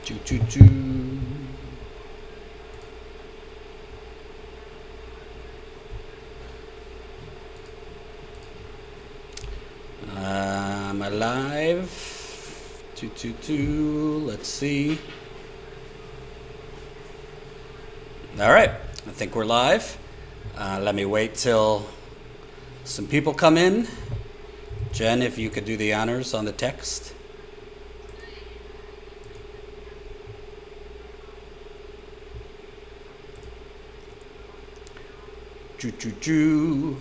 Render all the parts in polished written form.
Choo, choo, choo. I'm alive. Choo, choo, choo. Let's see. All right. I think we're live. Let me wait till some people come in. Jen, if you could do the honors on the text. Choo, choo, choo.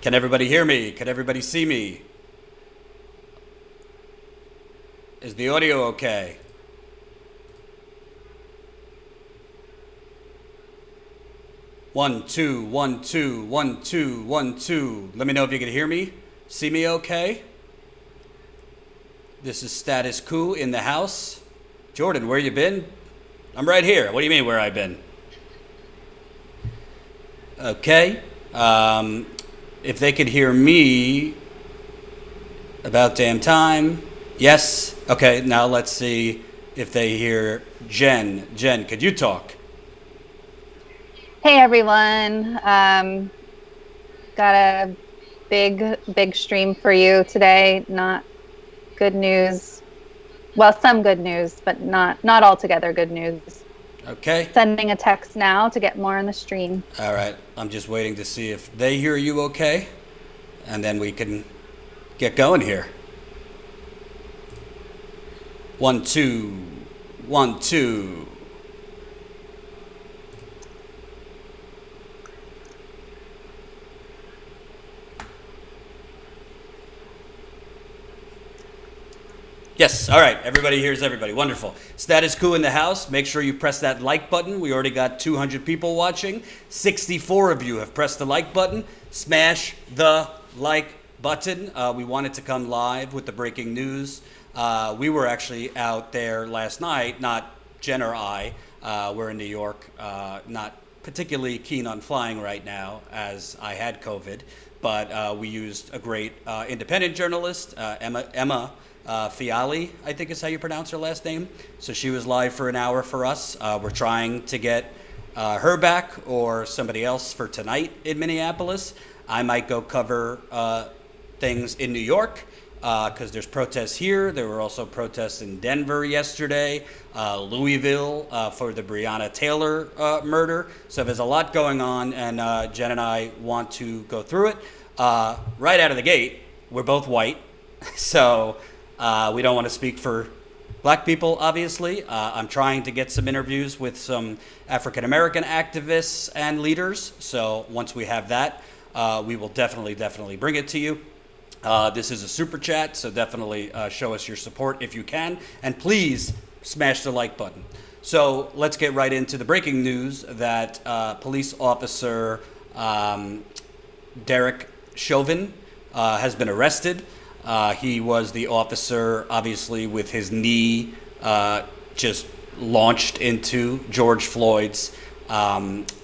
Can everybody hear me? Can everybody see me? Is the audio okay? One, two, one, two, one, two, one, two. Let me know if you can hear me. See me okay? This is Status Quo in the house. Jordan, where you been? I'm right here. What do you mean where I've been? Okay. If they could hear me, about damn time. Yes. Okay, now let's see if they hear Jen. Jen, could you talk? Hey everyone. Got a big stream for you today. Not good news. Well, some good news, but not altogether good news. Okay. Sending a text now to get more on the stream. All right. I'm just waiting to see if they hear you okay, and then we can get going here. One, two, one, two. Yes, all right. Everybody hears everybody. Wonderful. Status Quo in the house. Make sure you press that like button. We already got 200 people watching. 64 of you have pressed the like button. Smash the like button. We wanted to come live with the breaking news. We were actually out there last night, not Jen or I. We're in New York, not particularly keen on flying right now as I had COVID, but we used a great independent journalist, Emma Fiali, I think is how you pronounce her last name. So she was live for an hour for us. We're trying to get her back or somebody else for tonight in Minneapolis. I might go cover things in New York because there's protests here. There were also protests in Denver yesterday, Louisville for the Breonna Taylor murder. So there's a lot going on, and Jen and I want to go through it. Right out of the gate, we're both white, so we don't want to speak for black people, obviously. I'm trying to get some interviews with some African American activists and leaders. So once we have that, we will definitely bring it to you. This is a super chat, so definitely show us your support if you can. And please smash the like button. So let's get right into the breaking news that police officer Derek Chauvin has been arrested. He was the officer, obviously, with his knee just launched into George Floyd's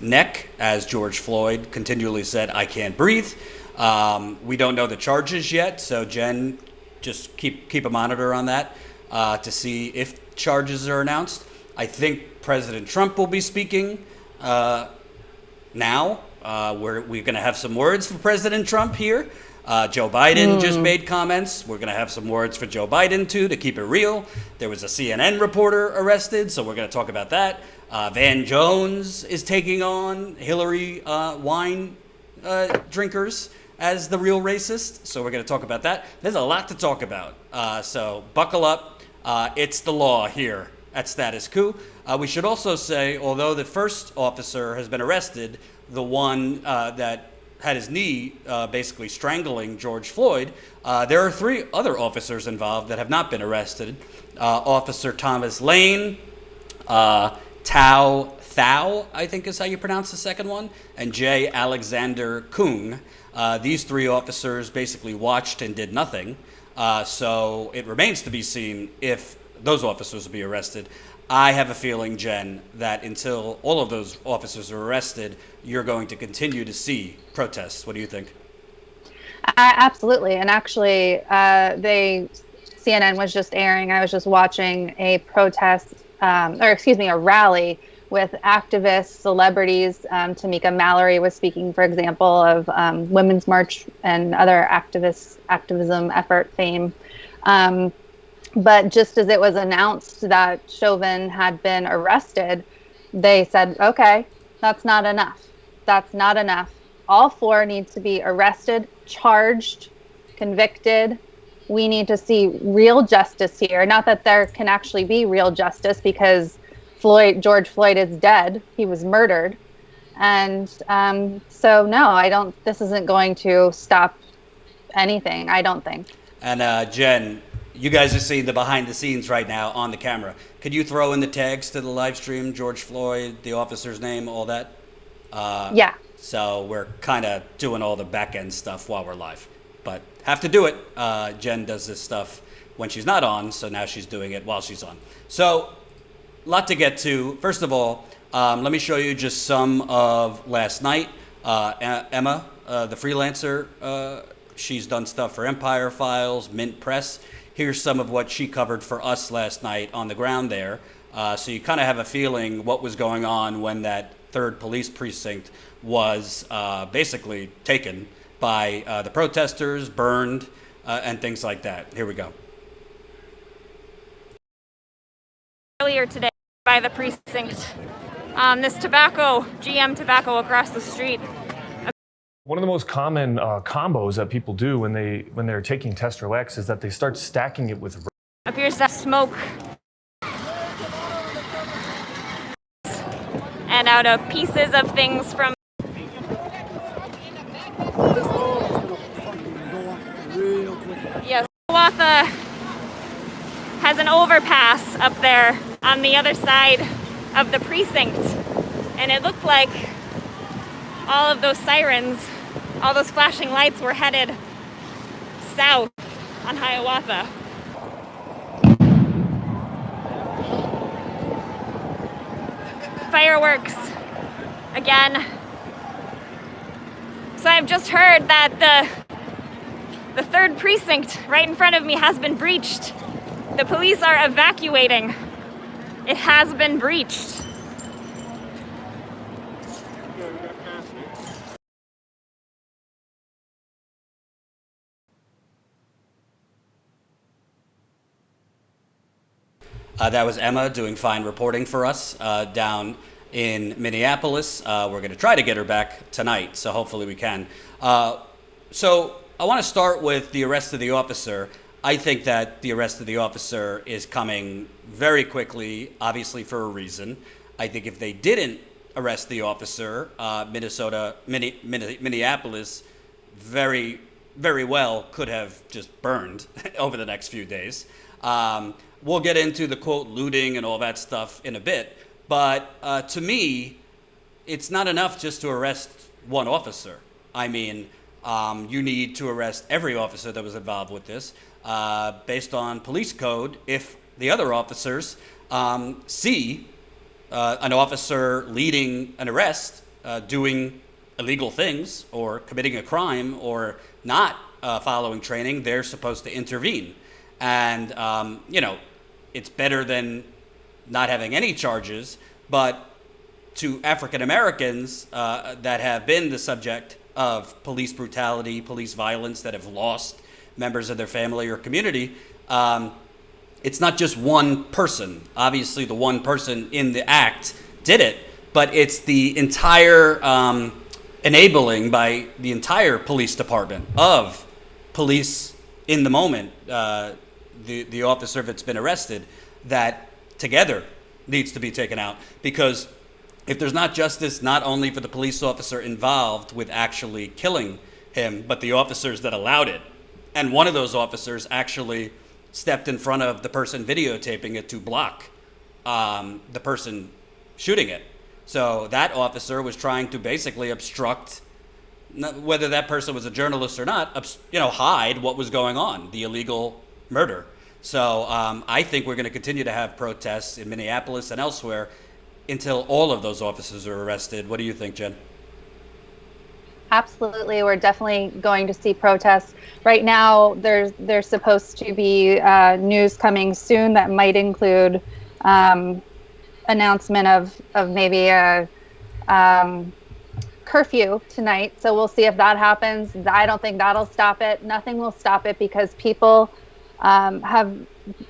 neck, as George Floyd continually said, "I can't breathe." We don't know the charges yet, so Jen, just keep a monitor on that to see if charges are announced. I think President Trump will be speaking now. We're going to have some words for President Trump here. Joe Biden just made comments. We're going to have some words for Joe Biden, too, to keep it real. There was a CNN reporter arrested, so we're going to talk about that. Van Jones is taking on Hillary wine drinkers as the real racist, so we're going to talk about that. There's a lot to talk about, so buckle up. It's the law here at Status Quo. We should also say, although the first officer has been arrested, the one that had his knee basically strangling George Floyd, there are 3 other officers involved that have not been arrested. Officer Thomas Lane, Tao Thao, I think is how you pronounce the second one, and J. Alexander Kung. These 3 officers basically watched and did nothing. So it remains to be seen if those officers will be arrested. I have a feeling, Jen, that until all of those officers are arrested, you're going to continue to see protests. What do you think? Absolutely. And actually, CNN was just airing. I was just watching a protest, or excuse me, a rally with activists, celebrities. Tamika Mallory was speaking, for example, of Women's March and other activism effort fame. But just as it was announced that Chauvin had been arrested, they said, okay, that's not enough. That's not enough. All four need to be arrested, charged, convicted. We need to see real justice here. Not that there can actually be real justice because George Floyd is dead. He was murdered. And so, no, I don't, this isn't going to stop anything, I don't think. And Jen, you guys are seeing the behind the scenes right now on the camera. Could you throw in the tags to the live stream, George Floyd, the officer's name, all that? Yeah. So we're kind of doing all the back end stuff while we're live, but have to do it. Jen does this stuff when she's not on, so now she's doing it while she's on. So, a lot to get to. First of all, let me show you just some of last night. Emma, the freelancer, she's done stuff for Empire Files, Mint Press. Here's some of what she covered for us last night on the ground there. So you kind of have a feeling what was going on when that 3rd police precinct was basically taken by the protesters, burned, and things like that. Here we go. Earlier today by the precinct, this GM tobacco across the street. One of the most common combos that people do when they're taking Tester X is that they start stacking it with Appears to have smoke and out of pieces of things from yes, Hiawatha has an overpass up there on the other side of the precinct, and it looked like all of those sirens, all those flashing lights were headed south on Hiawatha. Fireworks again. So I've just heard that the 3rd precinct right in front of me has been breached. The police are evacuating. It has been breached. That was Emma doing fine reporting for us down in Minneapolis. We're going to try to get her back tonight, so hopefully we can. So I want to start with the arrest of the officer. I think that the arrest of the officer is coming very quickly, obviously for a reason. I think if they didn't arrest the officer, Minneapolis very, very well could have just burned over the next few days. We'll get into the quote looting and all that stuff in a bit, but to me, it's not enough just to arrest one officer. I mean, you need to arrest every officer that was involved with this based on police code. If the other officers see an officer leading an arrest, doing illegal things or committing a crime or not following training, they're supposed to intervene. And, it's better than not having any charges, but to African Americans that have been the subject of police brutality, police violence, that have lost members of their family or community, it's not just one person. Obviously, the one person in the act did it, but it's the entire enabling by the entire police department of police in the moment, the officer that's been arrested, that together needs to be taken out. Because if there's not justice, not only for the police officer involved with actually killing him, but the officers that allowed it. And one of those officers actually stepped in front of the person videotaping it to block the person shooting it. So that officer was trying to basically obstruct, whether that person was a journalist or not, hide what was going on, the illegal murder. So I think we're going to continue to have protests in Minneapolis and elsewhere until all of those officers are arrested. What do you think, Jen? Absolutely, we're definitely going to see protests. Right now, there's supposed to be news coming soon that might include announcement of maybe a curfew tonight. So we'll see if that happens. I don't think that'll stop it. Nothing will stop it because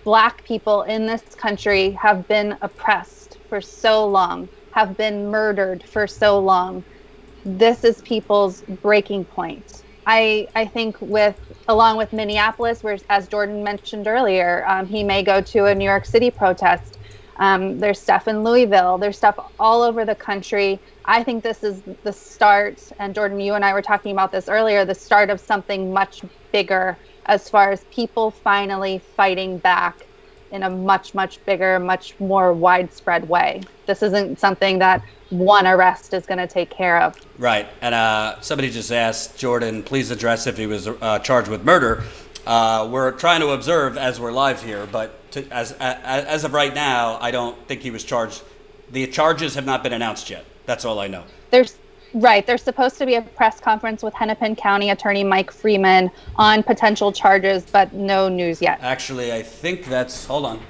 Black people in this country have been oppressed for so long, have been murdered for so long. This is people's breaking point. I think along with Minneapolis, where, as Jordan mentioned earlier, he may go to a New York City protest. There's stuff in Louisville. There's stuff all over the country. I think this is the start, and Jordan, you and I were talking about this earlier, the start of something much bigger as far as people finally fighting back in a much, much bigger, much more widespread way. This isn't something that one arrest is going to take care of. Right. And somebody just asked Jordan, please address if he was charged with murder. We're trying to observe as we're live here, but as of right now, I don't think he was charged. The charges have not been announced yet. That's all I know. There's supposed to be a press conference with Hennepin County Attorney Mike Freeman on potential charges, but no news yet. Actually, I think hold on.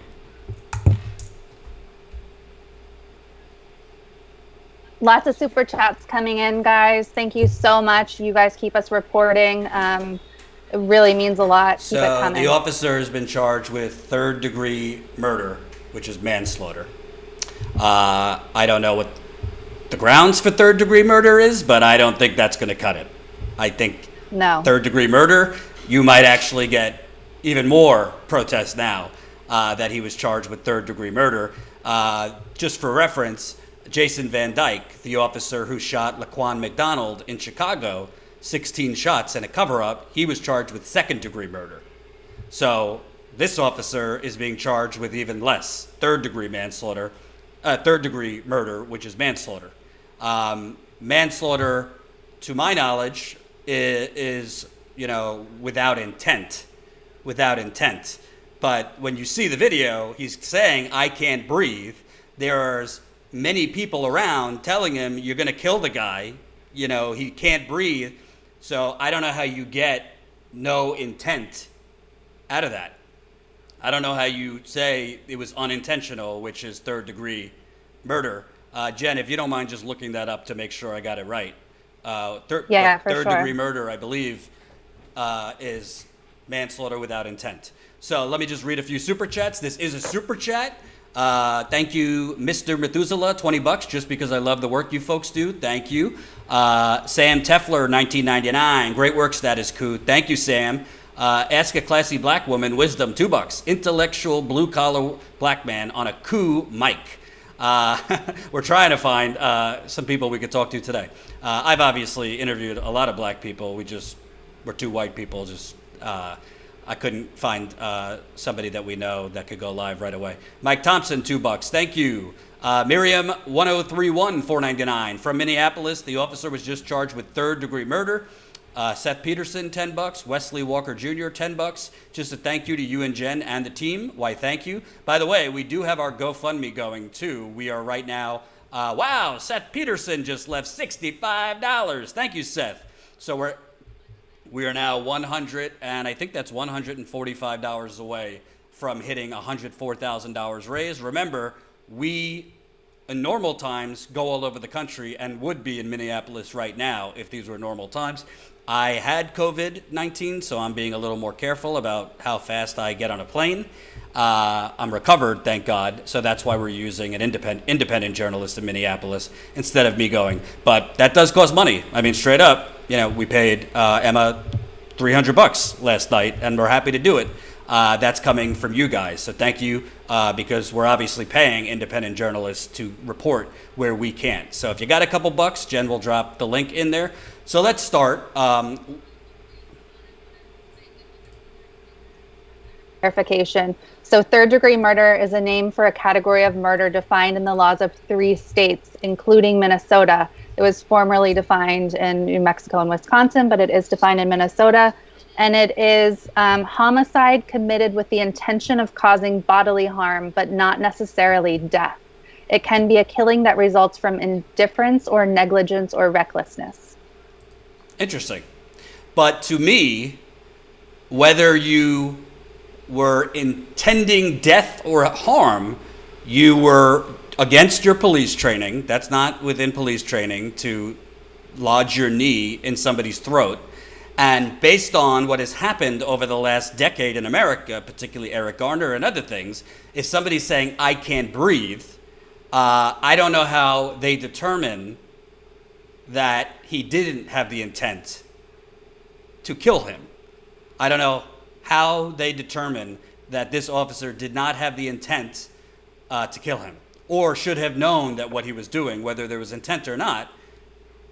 Lots of super chats coming in, guys. Thank you so much. You guys keep us reporting. It really means a lot. Keep it So coming. the officer has been charged with third-degree murder, which is manslaughter. I don't know what the grounds for third-degree murder is, but I don't think that's going to cut it. I think third-degree murder, you might actually get even more protests now that he was charged with third-degree murder. Just for reference, Jason Van Dyke, the officer who shot Laquan McDonald in Chicago, 16 shots and a cover-up, he was charged with second-degree murder. So this officer is being charged with even less, third-degree murder, which is manslaughter. Manslaughter, to my knowledge, is without intent. But when you see the video, he's saying, "I can't breathe." There's many people around telling him, "You're going to kill the guy." He can't breathe. So I don't know how you get no intent out of that. I don't know how you say it was unintentional, which is third-degree murder. Jen, if you don't mind just looking that up to make sure I got it right. Third-degree murder, I believe, is manslaughter without intent. So let me just read a few super chats. This is a super chat. Thank you, Mr. Methuselah, $20, just because I love the work you folks do. Thank you. Sam Tefler, 1999. Great work, Status Coup. Thank you, Sam. Ask a classy black woman, wisdom, $2. Intellectual blue-collar black man on a coup mic. We're trying to find some people we could talk to today. I've obviously interviewed a lot of black people. We're two white people. I couldn't find somebody that we know that could go live right away. Mike Thompson, $2. Thank you. Miriam 1031, $4.99. From Minneapolis, the officer was just charged with third-degree murder. Seth Peterson, $10. Wesley Walker Jr., $10. Just a thank you to you and Jen and the team. Why, thank you. By the way, we do have our GoFundMe going, too. We are right now, wow, Seth Peterson just left $65. Thank you, Seth. So we are now $145 away from hitting $104,000 raised. Remember, we, in normal times, go all over the country and would be in Minneapolis right now if these were normal times. I had COVID-19, so I'm being a little more careful about how fast I get on a plane. I'm recovered, thank God, so that's why we're using an independent journalist in Minneapolis instead of me going. But that does cost money. I mean, straight up, we paid Emma $300 last night, and we're happy to do it. That's coming from you guys, so thank you, because we're obviously paying independent journalists to report where we can't. So if you got a couple bucks, Jen will drop the link in there. So let's start. Clarification. So third-degree murder is a name for a category of murder defined in the laws of 3 states, including Minnesota. It was formerly defined in New Mexico and Wisconsin, but it is defined in Minnesota. And it is homicide committed with the intention of causing bodily harm, but not necessarily death. It can be a killing that results from indifference or negligence or recklessness. Interesting. But to me, whether you were intending death or harm, you were against your police training. That's not within police training to lodge your knee in somebody's throat. And based on what has happened over the last decade in America, particularly Eric Garner and other things, if somebody's saying, I can't breathe, I don't know how they determine that he didn't have the intent to kill him. I don't know how they determine that this officer did not have the intent to kill him, or should have known that what he was doing, whether there was intent or not,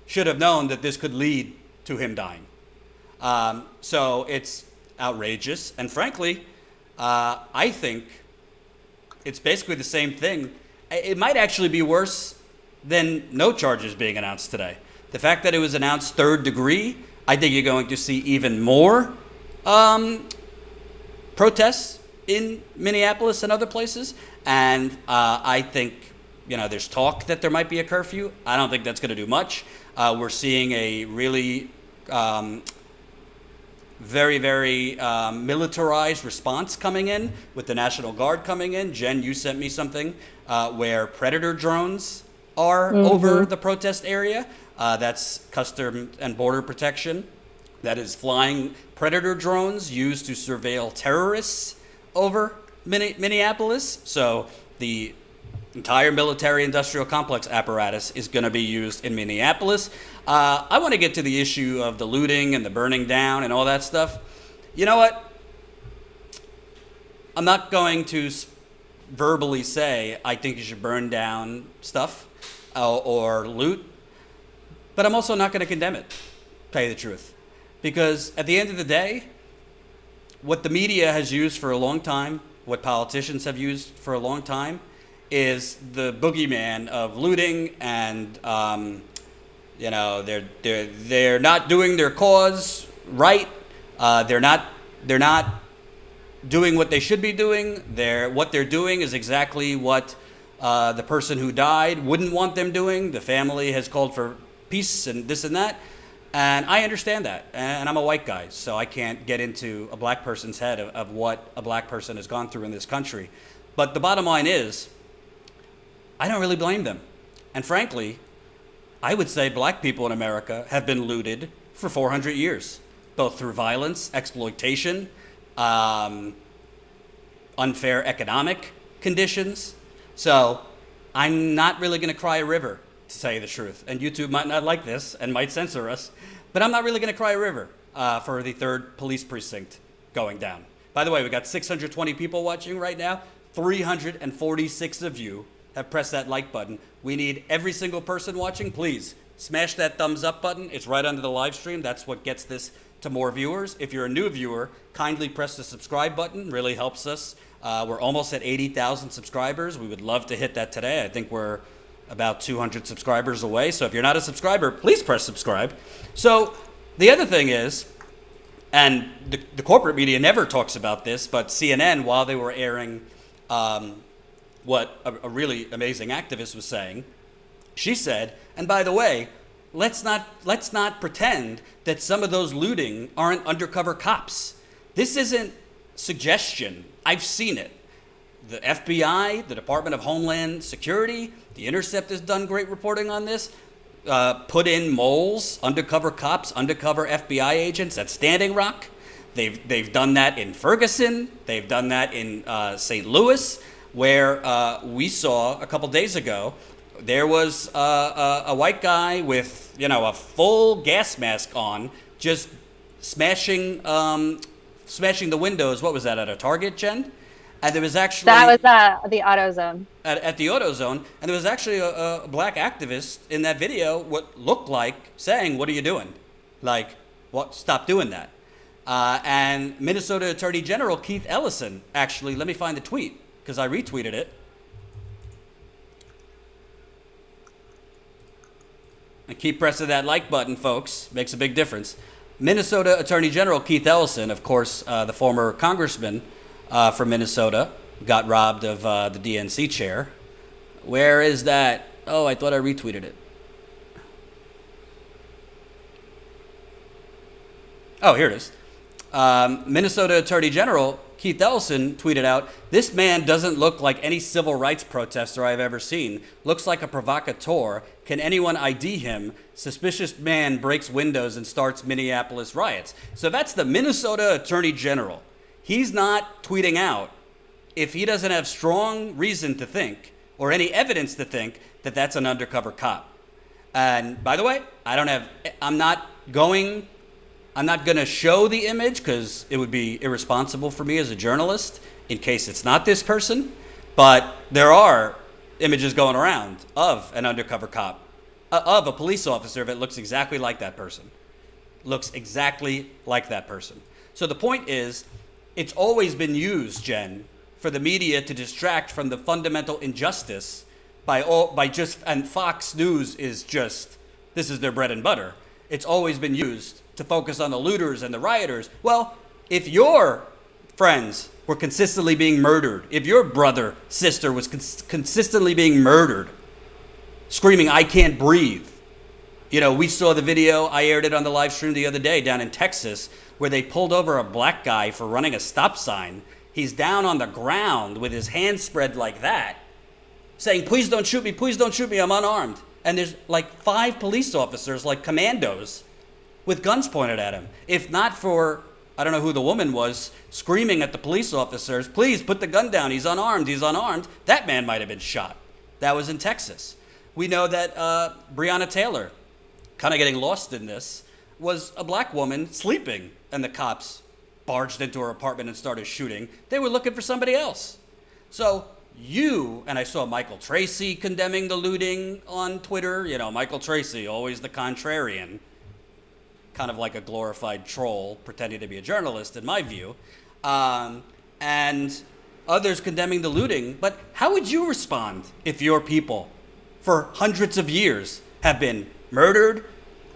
should have known that this could lead to him dying. So it's outrageous. And frankly, I think it's basically the same thing. It might actually be worse than no charges being announced today. The fact that it was announced third degree, I think you're going to see even more protests in Minneapolis and other places. And I think, there's talk that there might be a curfew. I don't think that's going to do much. We're seeing a really very, very militarized response coming in, with the National Guard coming in. Jen, you sent me something where Predator drones are over the protest area. That's Customs and Border Protection. That is flying Predator drones used to surveil terrorists over Minneapolis. So the entire military-industrial complex apparatus is going to be used in Minneapolis. I want to get to the issue of the looting and the burning down and all that stuff. You know what? I'm not going to verbally say I think you should burn down stuff or loot, but I'm also not going to condemn it, to tell you the truth. Because at the end of the day, what the media has used for a long time, what politicians have used for a long time, is the boogeyman of looting, and they're not doing their cause right. They're not doing what they should be doing. What they're doing is exactly what the person who died wouldn't want them doing. The family has called for peace and this and that. And I understand that. And I'm a white guy, so I can't get into a black person's head of what a black person has gone through in this country. But the bottom line is, I don't really blame them. And frankly, I would say black people in America have been looted for 400 years, both through violence, exploitation, unfair economic conditions. So I'm not really going to cry a river, to tell you the truth. And YouTube might not like this and might censor us, but I'm not really going to cry a river for the 3rd police precinct going down. By the way, we got 620 people watching right now. 346 of you have pressed that like button. We need every single person watching. Please smash that thumbs up button. It's right under the live stream. That's what gets this to more viewers. If you're a new viewer, kindly press the subscribe button. Really helps us. We're almost at 80,000 subscribers. We would love to hit that today. I think we're about 200 subscribers away. So if you're not a subscriber, please press subscribe. So the other thing is, and the corporate media never talks about this, but CNN, while they were airing what a really amazing activist was saying, she said, and by the way, let's not pretend that some of those looting aren't undercover cops. This isn't suggestion. I've seen it. The FBI, the Department of Homeland Security, The Intercept has done great reporting on this. Put in moles, undercover cops, undercover FBI agents at Standing Rock. They've done that in Ferguson. They've done that in St. Louis, where we saw a couple days ago, there was a white guy with a full gas mask on, just smashing the windows. What was that, at a Target, Jen? And there was actually... That was the AutoZone. At the AutoZone. And there was actually a black activist in that video, what looked like saying, "What are you doing? Like, what? Stop doing that." And Minnesota Attorney General Keith Ellison, actually, let me find the tweet, because I retweeted it. And keep pressing that like button, folks. Makes a big difference. Minnesota Attorney General Keith Ellison, of course, the former congressman from Minnesota, got robbed of the DNC chair. Where is that? Oh, I thought I retweeted it. Oh, here it is. Minnesota Attorney General Keith Ellison tweeted out, "This man doesn't look like any civil rights protester I've ever seen. Looks like a provocateur. Can anyone ID him? Suspicious man breaks windows and starts Minneapolis riots." So that's the Minnesota Attorney General. He's not tweeting out if he doesn't have strong reason to think or any evidence to think that that's an undercover cop. And by the way, I'm not going to show the image because it would be irresponsible for me as a journalist in case it's not this person. But there are images going around of an undercover cop, of a police officer that looks exactly like that person. Looks exactly like that person. So the point is, it's always been used, Jen, for the media to distract from the fundamental injustice and Fox News is just, this is their bread and butter. It's always been used to focus on the looters and the rioters. Well, if your friends were consistently being murdered, if your brother, sister was consistently being murdered, screaming, "I can't breathe." You know, we saw the video, I aired it on the live stream the other day down in Texas, where they pulled over a black guy for running a stop sign. He's down on the ground with his hands spread like that, saying, "Please don't shoot me, I'm unarmed." And there's like 5 police officers, like commandos, with guns pointed at him. If not for, I don't know who the woman was, screaming at the police officers, "Please put the gun down, he's unarmed, that man might have been shot. That was in Texas. We know that Breonna Taylor, kind of getting lost in this, was a black woman sleeping, and the cops barged into her apartment and started shooting. They were looking for somebody else. So and I saw Michael Tracy condemning the looting on Twitter. You know, Michael Tracy, always the contrarian, kind of like a glorified troll pretending to be a journalist, in my view, and others condemning the looting. But how would you respond if your people, for hundreds of years, have been murdered,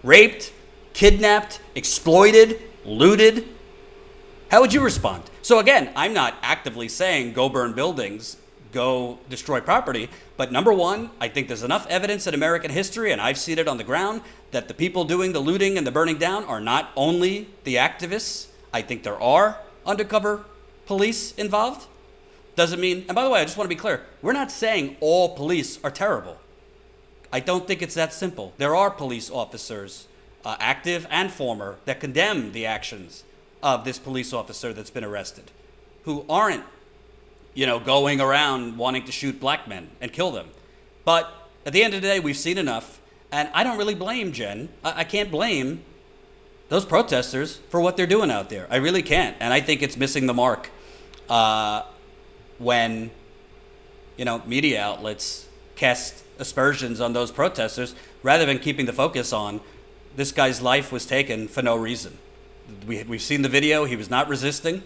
raped, kidnapped, exploited, looted? How would you respond? So again, I'm not actively saying go burn buildings, go destroy property. But number one, I think there's enough evidence in American history, and I've seen it on the ground, that the people doing the looting and the burning down are not only the activists. I think there are undercover police involved. Doesn't mean, and by the way, I just want to be clear, we're not saying all police are terrible. I don't think it's that simple. There are police officers, active and former, that condemn the actions of this police officer that's been arrested, who aren't, going around wanting to shoot black men and kill them. But at the end of the day, we've seen enough. And I don't really blame Jen. I can't blame those protesters for what they're doing out there. I really can't. And I think it's missing the mark when, media outlets cast aspersions on those protesters rather than keeping the focus on this guy's life was taken for no reason. We've seen the video. He was not resisting.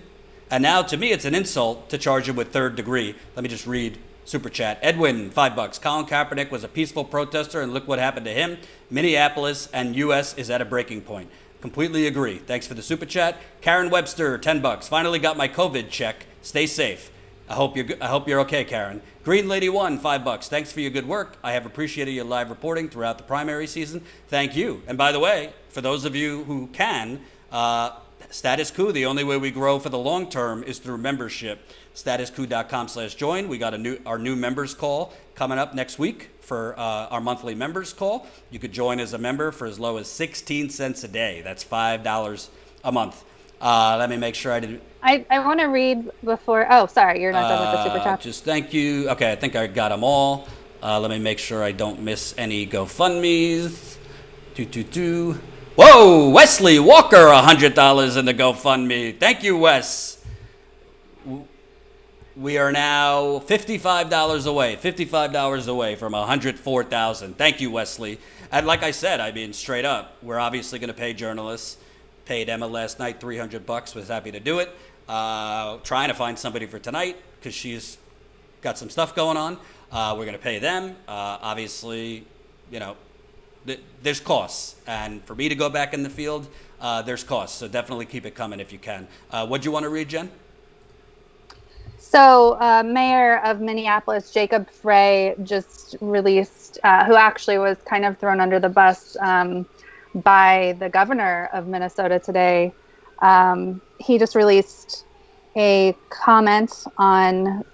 And now, to me, it's an insult to charge him with third degree. Let me just read Super Chat. Edwin, $5. Colin Kaepernick was a peaceful protester, and look what happened to him. Minneapolis and U.S. is at a breaking point. Completely agree. Thanks for the Super Chat. Karen Webster, $10. Finally got my COVID check. Stay safe. I hope you're okay, Karen. Green Lady 1, $5. Thanks for your good work. I have appreciated your live reporting throughout the primary season. Thank you. And by the way, for those of you who can, Status Coup, the only way we grow for the long term is through membership. Statuscoup.com/join. We got our new members call coming up next week for our monthly members call. You could join as a member for as low as 16 cents a day. That's $5 a month. Let me make sure I did. I want to read before. Oh, sorry, you're not done with the super chat. Just thank you. Okay, I think I got them all. Let me make sure I don't miss any GoFundMes. Whoa, Wesley Walker, $100 in the GoFundMe. Thank you, Wes. We are now $55 away from $104,000. Thank you, Wesley. And like I said, straight up, we're obviously going to pay journalists. Paid Emma last night $300. Was happy to do it. Trying to find somebody for tonight because she's got some stuff going on. We're going to pay them. Obviously, there's costs. And for me to go back in the field, there's costs. So definitely keep it coming if you can. What'd you want to read, Jen? So Mayor of Minneapolis, Jacob Frey, just released, who actually was kind of thrown under the bus by the governor of Minnesota today, He just released a comment on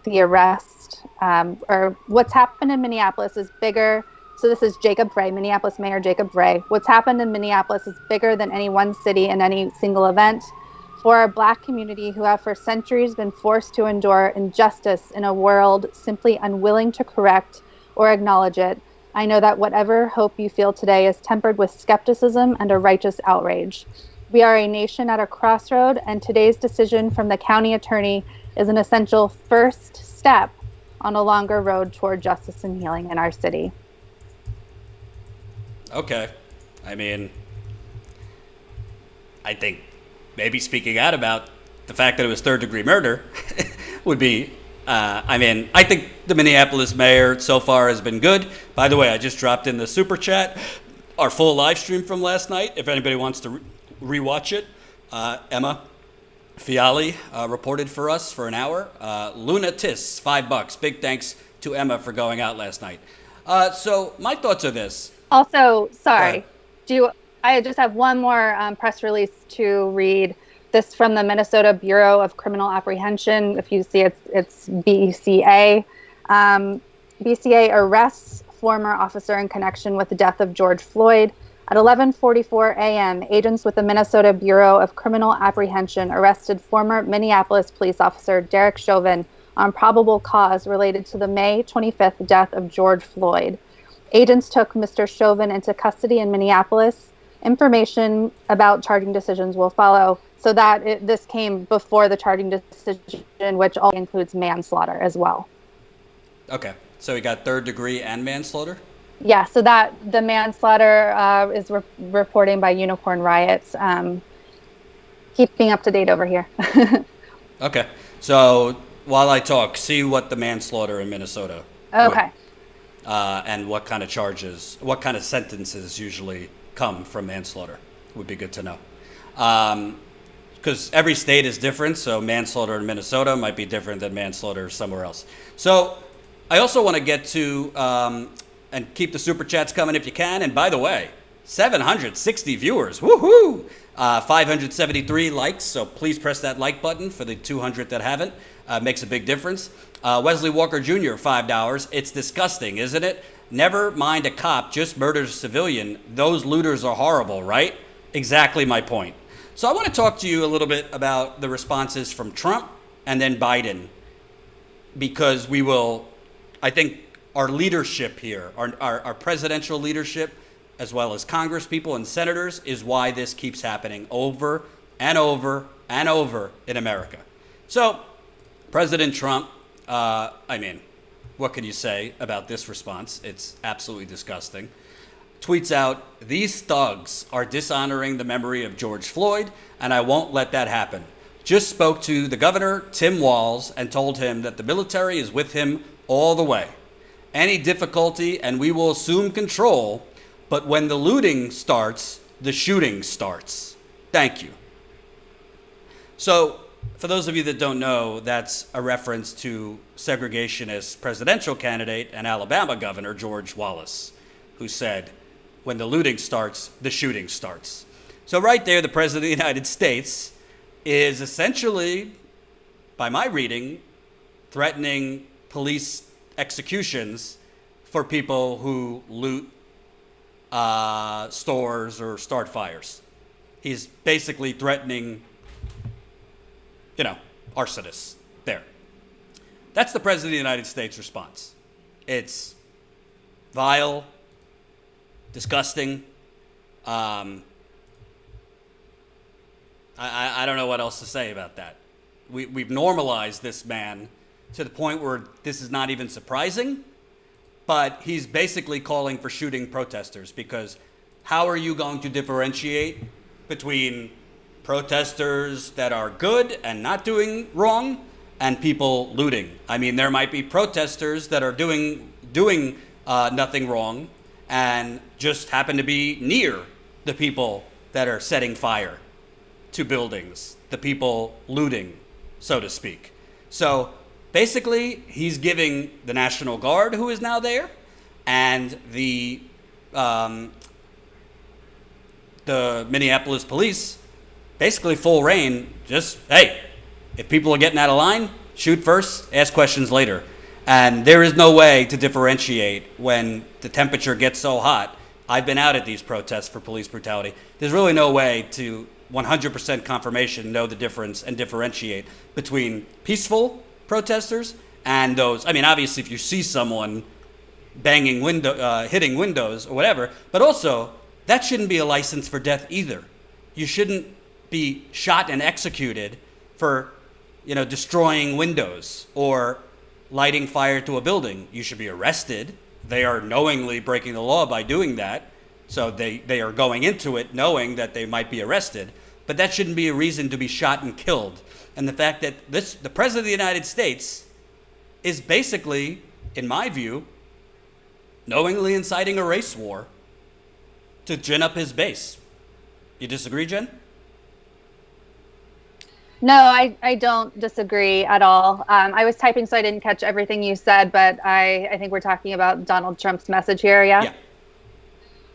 the arrest, or what's happened in Minneapolis is bigger. So this is Jacob Frey, Minneapolis Mayor Jacob Frey. What's happened in Minneapolis is bigger than any one city and any single event. For our Black community who have for centuries been forced to endure injustice in a world simply unwilling to correct or acknowledge it, I know that whatever hope you feel today is tempered with skepticism and a righteous outrage. We are a nation at a crossroad, and today's decision from the county attorney is an essential first step on a longer road toward justice and healing in our city. Okay. I mean, I think maybe speaking out about the fact that it was third-degree murder would be, I think the Minneapolis mayor so far has been good. By the way, I just dropped in the super chat, our full live stream from last night, if anybody wants to rewatch it. Emma Fiali reported for us for an hour. Luna Tiss, $5. Big thanks to Emma for going out last night. So my thoughts are this. Also, sorry, I just have one more press release to read. This from the Minnesota Bureau of Criminal Apprehension. If you see it's BCA. BCA arrests former officer in connection with the death of George Floyd. At 11:44 a.m., agents with the Minnesota Bureau of Criminal Apprehension arrested former Minneapolis police officer Derek Chauvin on probable cause related to the May 25th death of George Floyd. Agents took Mr. Chauvin into custody in Minneapolis. Information about charging decisions will follow. So that this came before the charging decision, which also includes manslaughter as well. Okay, so we got third degree and manslaughter? Yeah, so that the manslaughter is reporting by Unicorn Riots. Keeping up to date over here. Okay, so while I talk, see what the manslaughter in Minnesota. Okay. And what kind of charges, what kind of sentences usually come from manslaughter would be good to know. Because every state is different, so manslaughter in Minnesota might be different than manslaughter somewhere else. So I also want to get to, and keep the super chats coming if you can. And by the way, 760 viewers, woohoo! 573 likes, so please press that like button for the 200 that haven't. Makes a big difference. Wesley Walker Jr., $5. It's disgusting, isn't it? Never mind a cop, just murders a civilian. Those looters are horrible, right? Exactly my point. So I want to talk to you a little bit about the responses from Trump and then Biden, because we will, I think our leadership here, our presidential leadership, as well as Congress people and senators, is why this keeps happening over and over and over in America. So President Trump, what can you say about this response? It's absolutely disgusting. Tweets out, "These thugs are dishonoring the memory of George Floyd, and I won't let that happen. Just spoke to the governor, Tim Walz, and told him that the military is with him all the way. Any difficulty, and we will assume control, but when the looting starts, the shooting starts. Thank you." So, for those of you that don't know, that's a reference to segregationist presidential candidate and Alabama Governor George Wallace, who said, when the looting starts, the shooting starts. So right there, the President of the United States is essentially, by my reading, threatening police executions for people who loot stores or start fires. He's basically threatening, arsonists there. That's the President of the United States response. It's vile, disgusting. I don't know what else to say about that. We've normalized this man to the point where this is not even surprising, but he's basically calling for shooting protesters, because how are you going to differentiate between protesters that are good and not doing wrong and people looting? I mean, there might be protesters that are doing nothing wrong and just happen to be near the people that are setting fire to buildings, the people looting, so to speak. So basically, he's giving the National Guard, who is now there, and the Minneapolis police basically full reign. Just, hey, if people are getting out of line, shoot first, ask questions later. And there is no way to differentiate when the temperature gets so hot. I've been out at these protests for police brutality. There's really no way to 100% confirmation know the difference and differentiate between peaceful protesters and those. I mean, obviously, if you see someone banging hitting windows or whatever, but also that shouldn't be a license for death either. You shouldn't be shot and executed for, destroying windows or lighting fire to a building. You should be arrested. They are knowingly breaking the law by doing that. So they are going into it knowing that they might be arrested. But that shouldn't be a reason to be shot and killed. And the fact that the President of the United States is basically, in my view, knowingly inciting a race war to gin up his base. You disagree, Jen? No, I don't disagree at all. I was typing, so I didn't catch everything you said, but I think we're talking about Donald Trump's message here, yeah?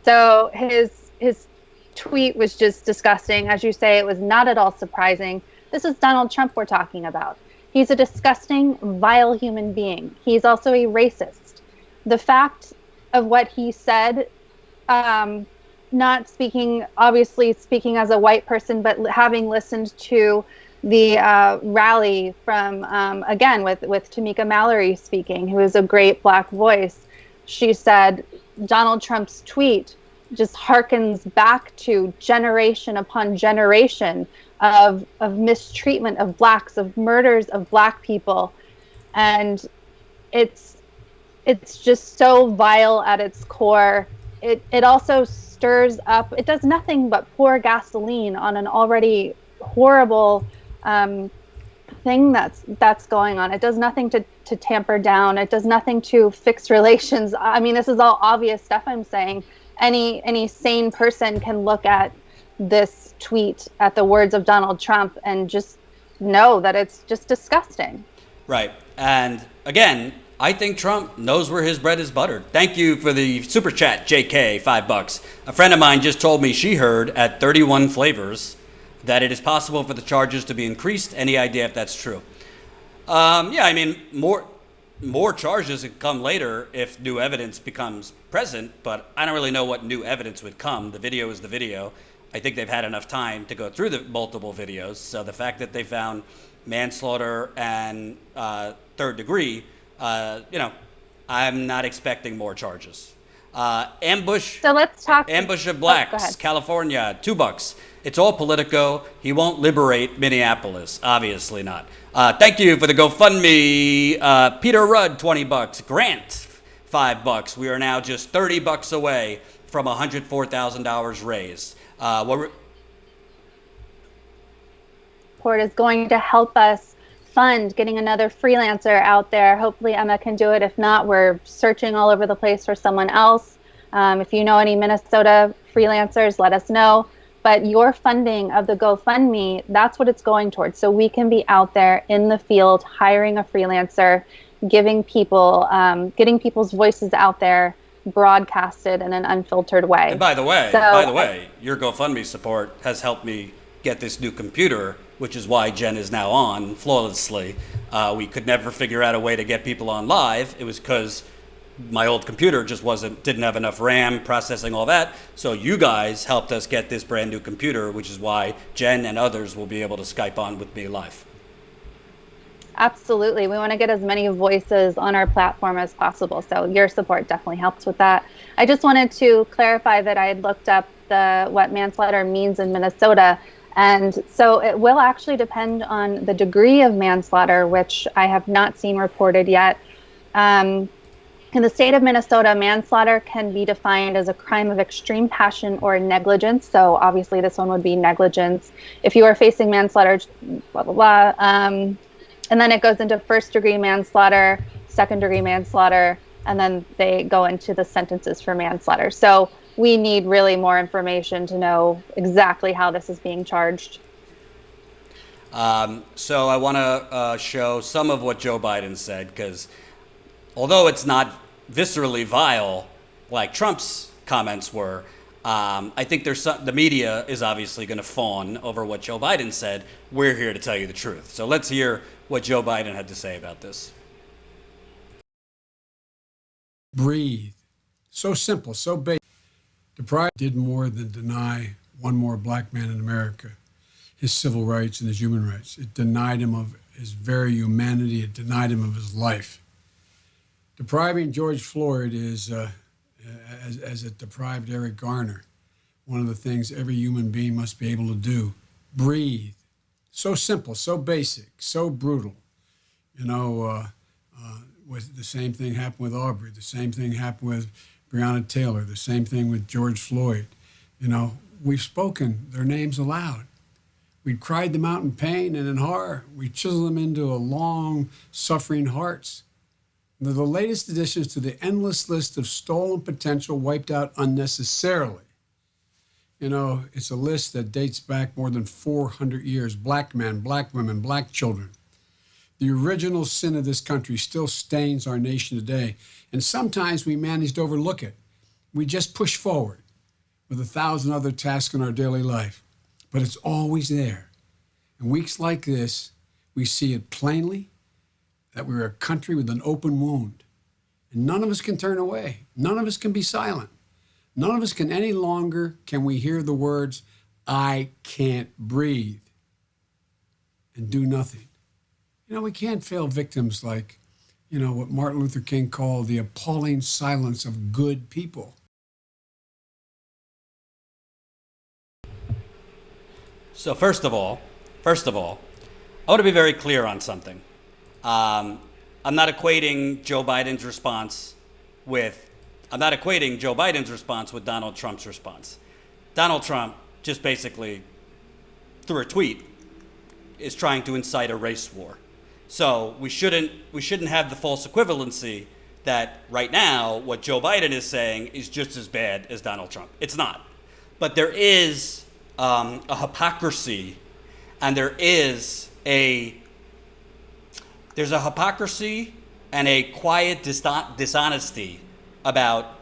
So his tweet was just disgusting. As you say, it was not at all surprising. This is Donald Trump we're talking about. He's a disgusting, vile human being. He's also a racist. The fact of what he said, not speaking, obviously speaking as a white person, but having listened to the rally from, again, with Tamika Mallory speaking, who is a great Black voice. She said Donald Trump's tweet just harkens back to generation upon generation of mistreatment of Blacks, of murders of Black people. And it's just so vile at its core. It also stirs up, it does nothing but pour gasoline on an already horrible thing that's going on. It does nothing to tamper down. It does nothing to fix relations. I mean, this is all obvious stuff I'm saying. Any sane person can look at this tweet, at the words of Donald Trump, and just know that it's just disgusting. Right. And again, I think Trump knows where his bread is buttered. Thank you for the super chat, JK, $5. A friend of mine just told me she heard at 31 Flavors that it is possible for the charges to be increased. Any idea if that's true? Yeah, I mean, more charges could come later if new evidence becomes present, but I don't really know what new evidence would come. The video is the video. I think they've had enough time to go through the multiple videos. So the fact that they found manslaughter and third degree, I'm not expecting more charges. Ambush. So let's talk. Ambush of Blacks, California, $2. It's all Politico. He won't liberate Minneapolis. Obviously not. Thank you for the GoFundMe. Peter Rudd, $20. Grant, $5. We are now just $30 away from $104,000 raised. Report is going to help us fund getting another freelancer out there. Hopefully Emma can do it. If not, we're searching all over the place for someone else. If you know any Minnesota freelancers, let us know. But your funding of the GoFundMe, that's what it's going towards. So we can be out there in the field, hiring a freelancer, getting people's voices out there, broadcasted in an unfiltered way. And by the way, your GoFundMe support has helped me get this new computer, which is why Jen is now on flawlessly. We could never figure out a way to get people on live. It was because my old computer just didn't have enough RAM, processing all that. So you guys helped us get this brand new computer, which is why Jen and others will be able to Skype on with me live. Absolutely. We want to get as many voices on our platform as possible. So your support definitely helps with that. I just wanted to clarify that I had looked up what manslaughter means in Minnesota. And so it will actually depend on the degree of manslaughter, which I have not seen reported yet. In the state of Minnesota, manslaughter can be defined as a crime of extreme passion or negligence. So obviously this one would be negligence. If you are facing manslaughter, blah, blah, blah. And then it goes into first degree manslaughter, second degree manslaughter, and then they go into the sentences for manslaughter. So we need really more information to know exactly how this is being charged. So I want to show some of what Joe Biden said, because although it's not viscerally vile like Trump's comments were, I think the media is obviously going to fawn over what Joe Biden said. We're here to tell you the truth. So let's hear what Joe Biden had to say about this. Breathe. So simple, so basic. Deprive did more than deny one more black man in America his civil rights and his human rights. It denied him of his very humanity. It denied him of his life. Depriving George Floyd is, as it deprived Eric Garner, one of the things every human being must be able to do. Breathe. So simple, so basic, so brutal. You know, with the same thing happened with Aubrey. The same thing happened with Breonna Taylor. The same thing with George Floyd. You know, we've spoken their names aloud. We cried them out in pain and in horror. We chiseled them into a long, suffering hearts. They're the latest additions to the endless list of stolen potential wiped out unnecessarily. You know, it's a list that dates back more than 400 years. Black men, black women, black children. The original sin of this country still stains our nation today, and sometimes we manage to overlook it. We just push forward with 1,000 other tasks in our daily life, but it's always there. In weeks like this, we see it plainly that we're a country with an open wound, and none of us can turn away. None of us can be silent. None of us can any longer can we hear the words, "I can't breathe," and do nothing. You know, we can't fail victims like, you know, what Martin Luther King called the appalling silence of good people. So first of all, I want to be very clear on something. I'm not equating Joe Biden's response with Donald Trump's response. Donald Trump just basically, through a tweet, is trying to incite a race war. So we shouldn't have the false equivalency that right now what Joe Biden is saying is just as bad as Donald Trump. It's not. But there is a hypocrisy, and there's a hypocrisy and a quiet dishonesty about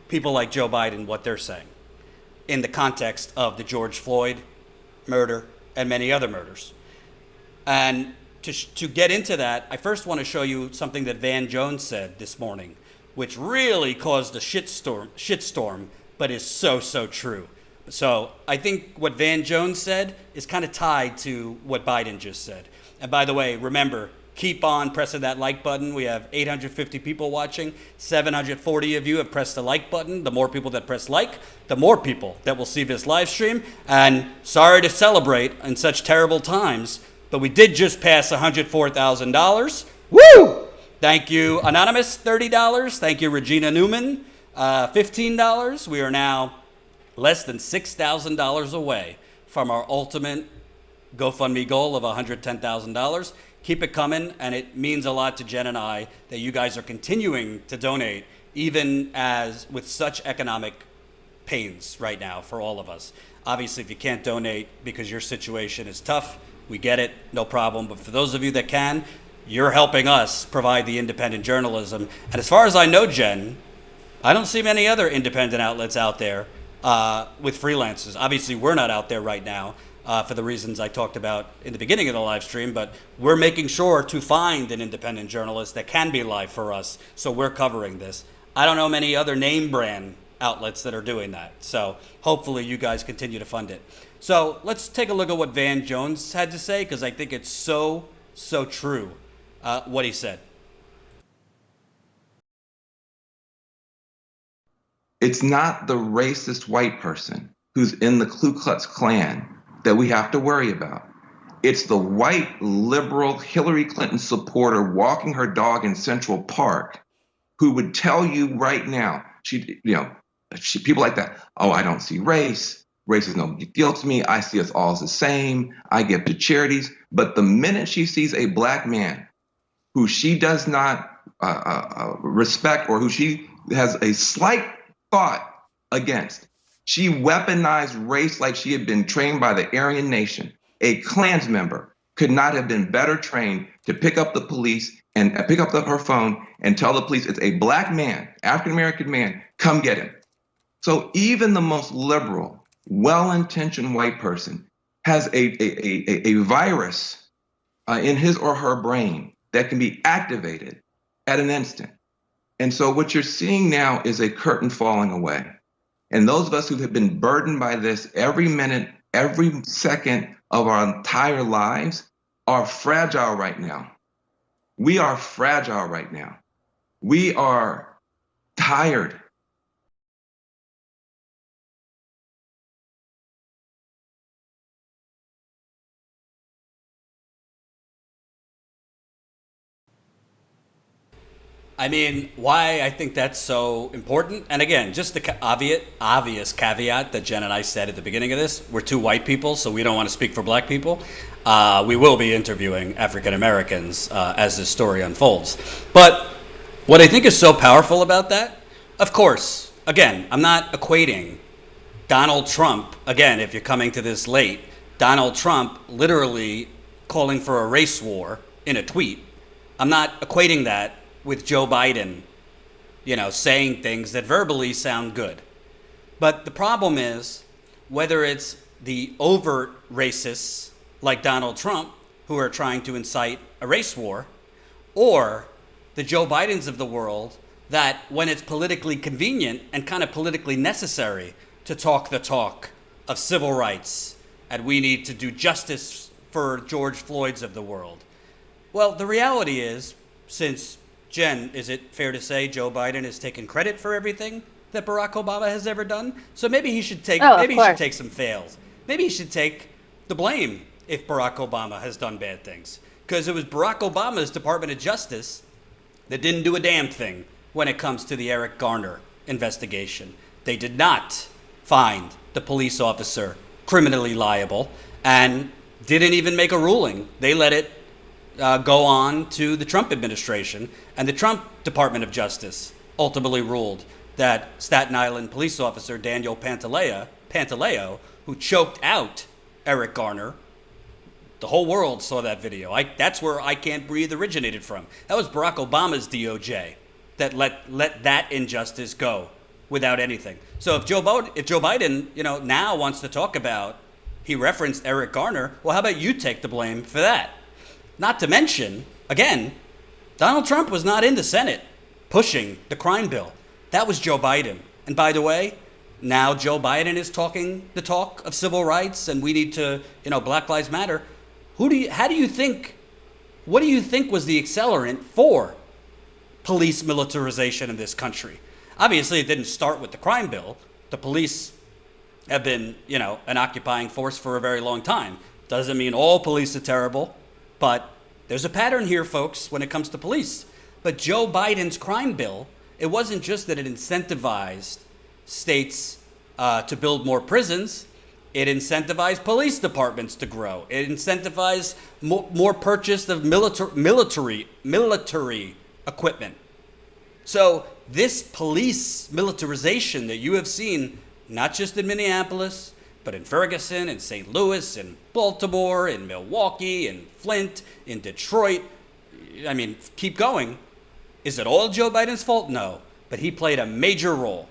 people like Joe Biden, what they're saying in the context of the George Floyd murder and many other murders. And to get into that, I first want to show you something that Van Jones said this morning, which really caused a shitstorm, but is so true. So I think what Van Jones said is kind of tied to what Biden just said. And by the way, remember, keep on pressing that like button. We have 850 people watching. 740 of you have pressed the like button. The more people that press like, the more people that will see this live stream. And sorry to celebrate in such terrible times, but we did just pass $104,000. Woo! Thank you, Anonymous, $30. Thank you, Regina Newman, $15. We are now less than $6,000 away from our ultimate GoFundMe goal of $110,000. Keep it coming, and it means a lot to Jen and I that you guys are continuing to donate, even as with such economic pains right now for all of us. Obviously, if you can't donate because your situation is tough, we get it, no problem. But for those of you that can, you're helping us provide the independent journalism. And as far as I know, Jen, I don't see many other independent outlets out there with freelancers. Obviously, we're not out there right now for the reasons I talked about in the beginning of the live stream, but we're making sure to find an independent journalist that can be live for us, so we're covering this. I don't know many other name brand outlets that are doing that, so hopefully you guys continue to fund it. So let's take a look at what Van Jones had to say, because I think it's so true what he said. It's not the racist white person who's in the Ku Klux Klan that we have to worry about. It's the white liberal Hillary Clinton supporter walking her dog in Central Park who would tell you right now, people like that, oh, I don't see race. Race is no big deal to me. I see us all as the same. I give to charities. But the minute she sees a black man who she does not respect, or who she has a slight thought against, she weaponized race like she had been trained by the Aryan Nation. A Klans member could not have been better trained to pick up the police and pick up her phone and tell the police it's a black man, African-American man, come get him. So even the most liberal, well-intentioned white person has a virus in his or her brain that can be activated at an instant. And so what you're seeing now is a curtain falling away. And those of us who have been burdened by this every minute, every second of our entire lives are fragile right now. We are fragile right now. We are tired. I mean, why I think that's so important, and again, just the obvious caveat that Jen and I said at the beginning of this, we're two white people, so we don't want to speak for black people. We will be interviewing African Americans as this story unfolds. But what I think is so powerful about that, of course, again, I'm not equating Donald Trump, again, if you're coming to this late, Donald Trump literally calling for a race war in a tweet. I'm not equating that with Joe Biden, saying things that verbally sound good. But the problem is, whether it's the overt racists like Donald Trump who are trying to incite a race war, or the Joe Bidens of the world that, when it's politically convenient and kind of politically necessary to talk the talk of civil rights and we need to do justice for George Floyd's of the world. Well, the reality is, since Jen, is it fair to say Joe Biden has taken credit for everything that Barack Obama has ever done? So maybe he should take he should take some fails. Maybe he should take the blame if Barack Obama has done bad things. Because it was Barack Obama's Department of Justice that didn't do a damn thing when it comes to the Eric Garner investigation. They did not find the police officer criminally liable and didn't even make a ruling. They let it go on to the Trump administration, and the Trump Department of Justice ultimately ruled that Staten Island police officer Daniel Pantaleo, who choked out Eric Garner, the whole world saw that video. That's where I Can't Breathe originated from. That was Barack Obama's DOJ that let that injustice go without anything. So if Joe Biden, now wants to talk about, he referenced Eric Garner, well, how about you take the blame for that? Not to mention, again, Donald Trump was not in the Senate pushing the crime bill. That was Joe Biden. And by the way, now Joe Biden is talking the talk of civil rights and we need to, Black Lives Matter. What do you think was the accelerant for police militarization in this country? Obviously, it didn't start with the crime bill. The police have been, an occupying force for a very long time. Doesn't mean all police are terrible. But there's a pattern here, folks, when it comes to police. But Joe Biden's crime bill, it wasn't just that it incentivized states to build more prisons. It incentivized police departments to grow. It incentivized more purchase of military equipment. So this police militarization that you have seen, not just in Minneapolis, but in Ferguson, in St. Louis, in Baltimore, in Milwaukee, in Flint, in Detroit, I mean, keep going. Is it all Joe Biden's fault? No, but he played a major role.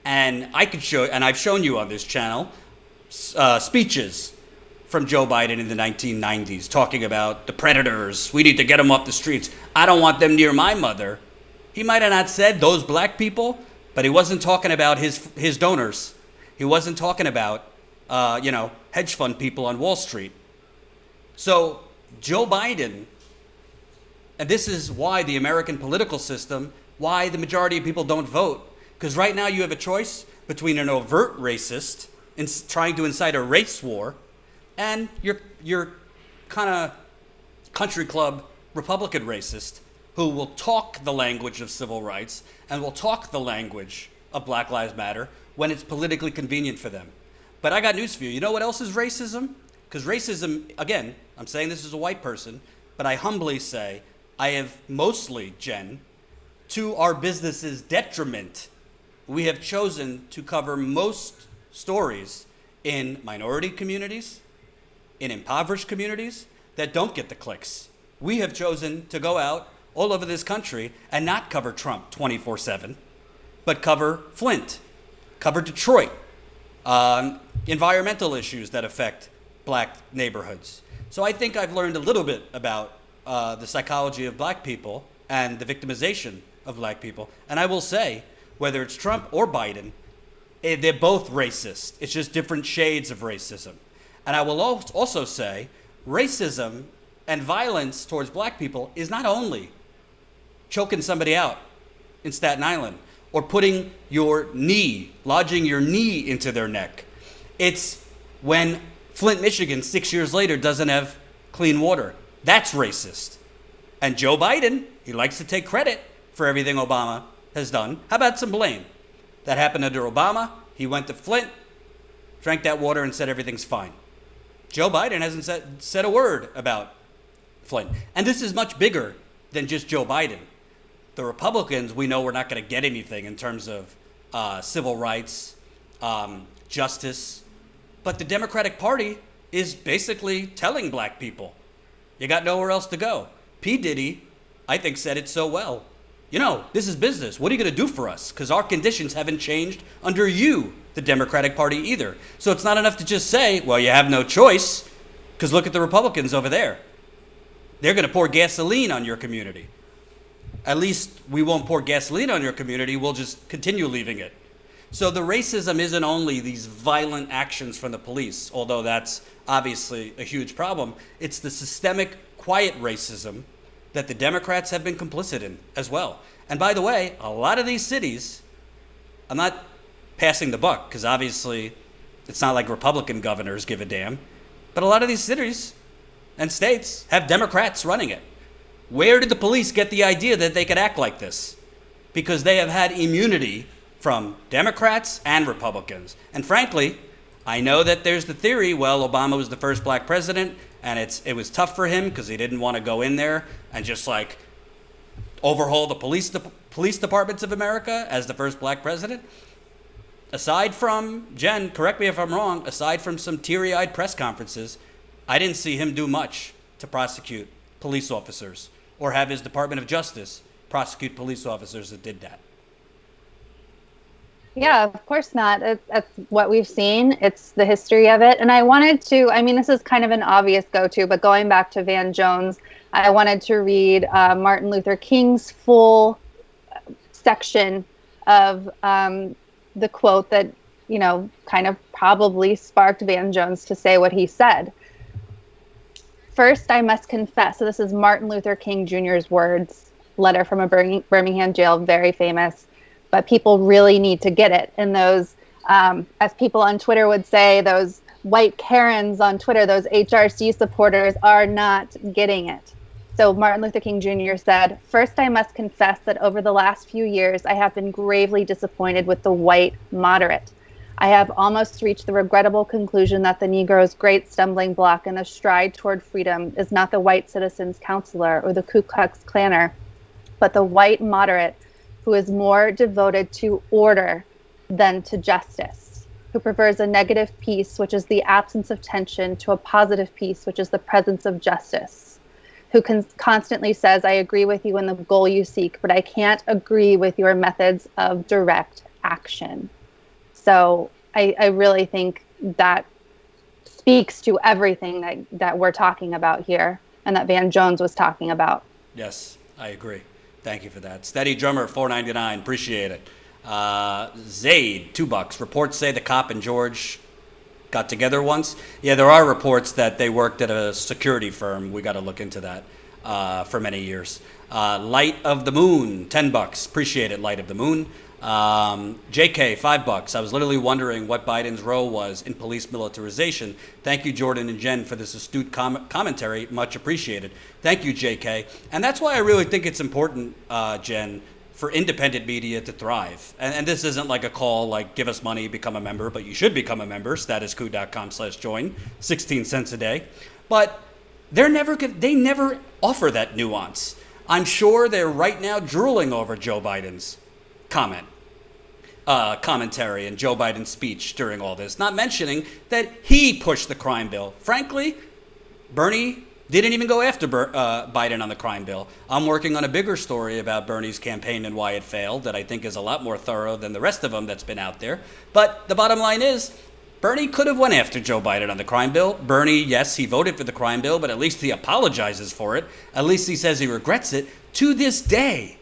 And I've shown you on this channel, speeches from Joe Biden in the 1990s talking about the predators. We need to get them off the streets. I don't want them near my mother. He might have not said those black people, but he wasn't talking about his donors. He wasn't talking about hedge fund people on Wall Street. So Joe Biden, and this is why the American political system, why the majority of people don't vote, because right now you have a choice between an overt racist trying to incite a race war and your kind of country club Republican racist who will talk the language of civil rights and will talk the language of Black Lives Matter when it's politically convenient for them. But I got news for you. You know what else is racism? Because racism, again, I'm saying this as a white person, but I humbly say I have mostly, Jen, to our business's detriment, we have chosen to cover most stories in minority communities, in impoverished communities that don't get the clicks. We have chosen to go out all over this country and not cover Trump 24/7, but cover Flint, covered Detroit, environmental issues that affect black neighborhoods. So I think I've learned a little bit about the psychology of black people and the victimization of black people. And I will say, whether it's Trump or Biden, they're both racist. It's just different shades of racism. And I will also say, racism and violence towards black people is not only choking somebody out in Staten Island or putting lodging your knee into their neck. It's when Flint, Michigan, 6 years later, doesn't have clean water. That's racist. And Joe Biden, he likes to take credit for everything Obama has done. How about some blame? That happened under Obama. He went to Flint, drank that water, and said everything's fine. Joe Biden hasn't said a word about Flint. And this is much bigger than just Joe Biden. The Republicans, we know we're not going to get anything in terms of civil rights, justice. But the Democratic Party is basically telling black people, you got nowhere else to go. P. Diddy, I think, said it so well. You know, this is business. What are you going to do for us? Because our conditions haven't changed under you, the Democratic Party, either. So it's not enough to just say, well, you have no choice, because look at the Republicans over there. They're going to pour gasoline on your community. At least we won't pour gasoline on your community. We'll just continue leaving it. So the racism isn't only these violent actions from the police, although that's obviously a huge problem. It's the systemic, quiet racism that the Democrats have been complicit in as well. And by the way, a lot of these cities, I'm not passing the buck, because obviously it's not like Republican governors give a damn, but a lot of these cities and states have Democrats running it. Where did the police get the idea that they could act like this? Because they have had immunity from Democrats and Republicans. And frankly, I know that there's the theory, well, Obama was the first black president, and it was tough for him because he didn't want to go in there and just like overhaul the police departments of America as the first black president. Aside from, Jen, correct me if I'm wrong, aside from some teary-eyed press conferences, I didn't see him do much to prosecute police officers or have his Department of Justice prosecute police officers that did that. Yeah, of course not. That's what we've seen. It's the history of it. And I wanted to, I mean, this is kind of an obvious go-to, but going back to Van Jones, I wanted to read Martin Luther King's full section of the quote that, you know, kind of probably sparked Van Jones to say what he said. First, I must confess, so this is Martin Luther King Jr.'s words, letter from a Birmingham jail, very famous. But people really need to get it. And those, as people on Twitter would say, those white Karens on Twitter, those HRC supporters are not getting it. So Martin Luther King Jr. said, first, I must confess that over the last few years, I have been gravely disappointed with the white moderate. I have almost reached the regrettable conclusion that the Negro's great stumbling block in the stride toward freedom is not the white citizen's counselor or the Ku Klux Klanner, but the white moderate who is more devoted to order than to justice, who prefers a negative peace, which is the absence of tension, to a positive peace, which is the presence of justice, who constantly says, I agree with you in the goal you seek, but I can't agree with your methods of direct action. So I really think that speaks to everything that we're talking about here and that Van Jones was talking about. Yes, I agree. Thank you for that. Steady Drummer, $4.99. Appreciate it. Zaid, $2. Reports say the cop and George got together once. Yeah, there are reports that they worked at a security firm. We got to look into that for many years. Light of the Moon, $10. Appreciate it, Light of the Moon. JK, $5. I was literally wondering what Biden's role was in police militarization. Thank you, Jordan and Jen, for this astute commentary. Much appreciated. Thank you, JK. And that's why I really think it's important, Jen, for independent media to thrive. And this isn't like a call like give us money, become a member, but you should become a member, statuscoup.com/join, 16 cents a day. But they never offer that nuance. I'm sure they're right now drooling over Joe Biden's commentary and Joe Biden's speech during all this, not mentioning that he pushed the crime bill. Frankly, Bernie Didn't even go after Biden on the crime bill. I'm working on a bigger story about Bernie's campaign and why it failed that I think is a lot more thorough than the rest of them that's been out there. But the bottom line is, Bernie could have went after Joe Biden on the crime bill. Bernie, yes, he voted for the crime bill, but at least he apologizes for it. At least he says he regrets it. To this day,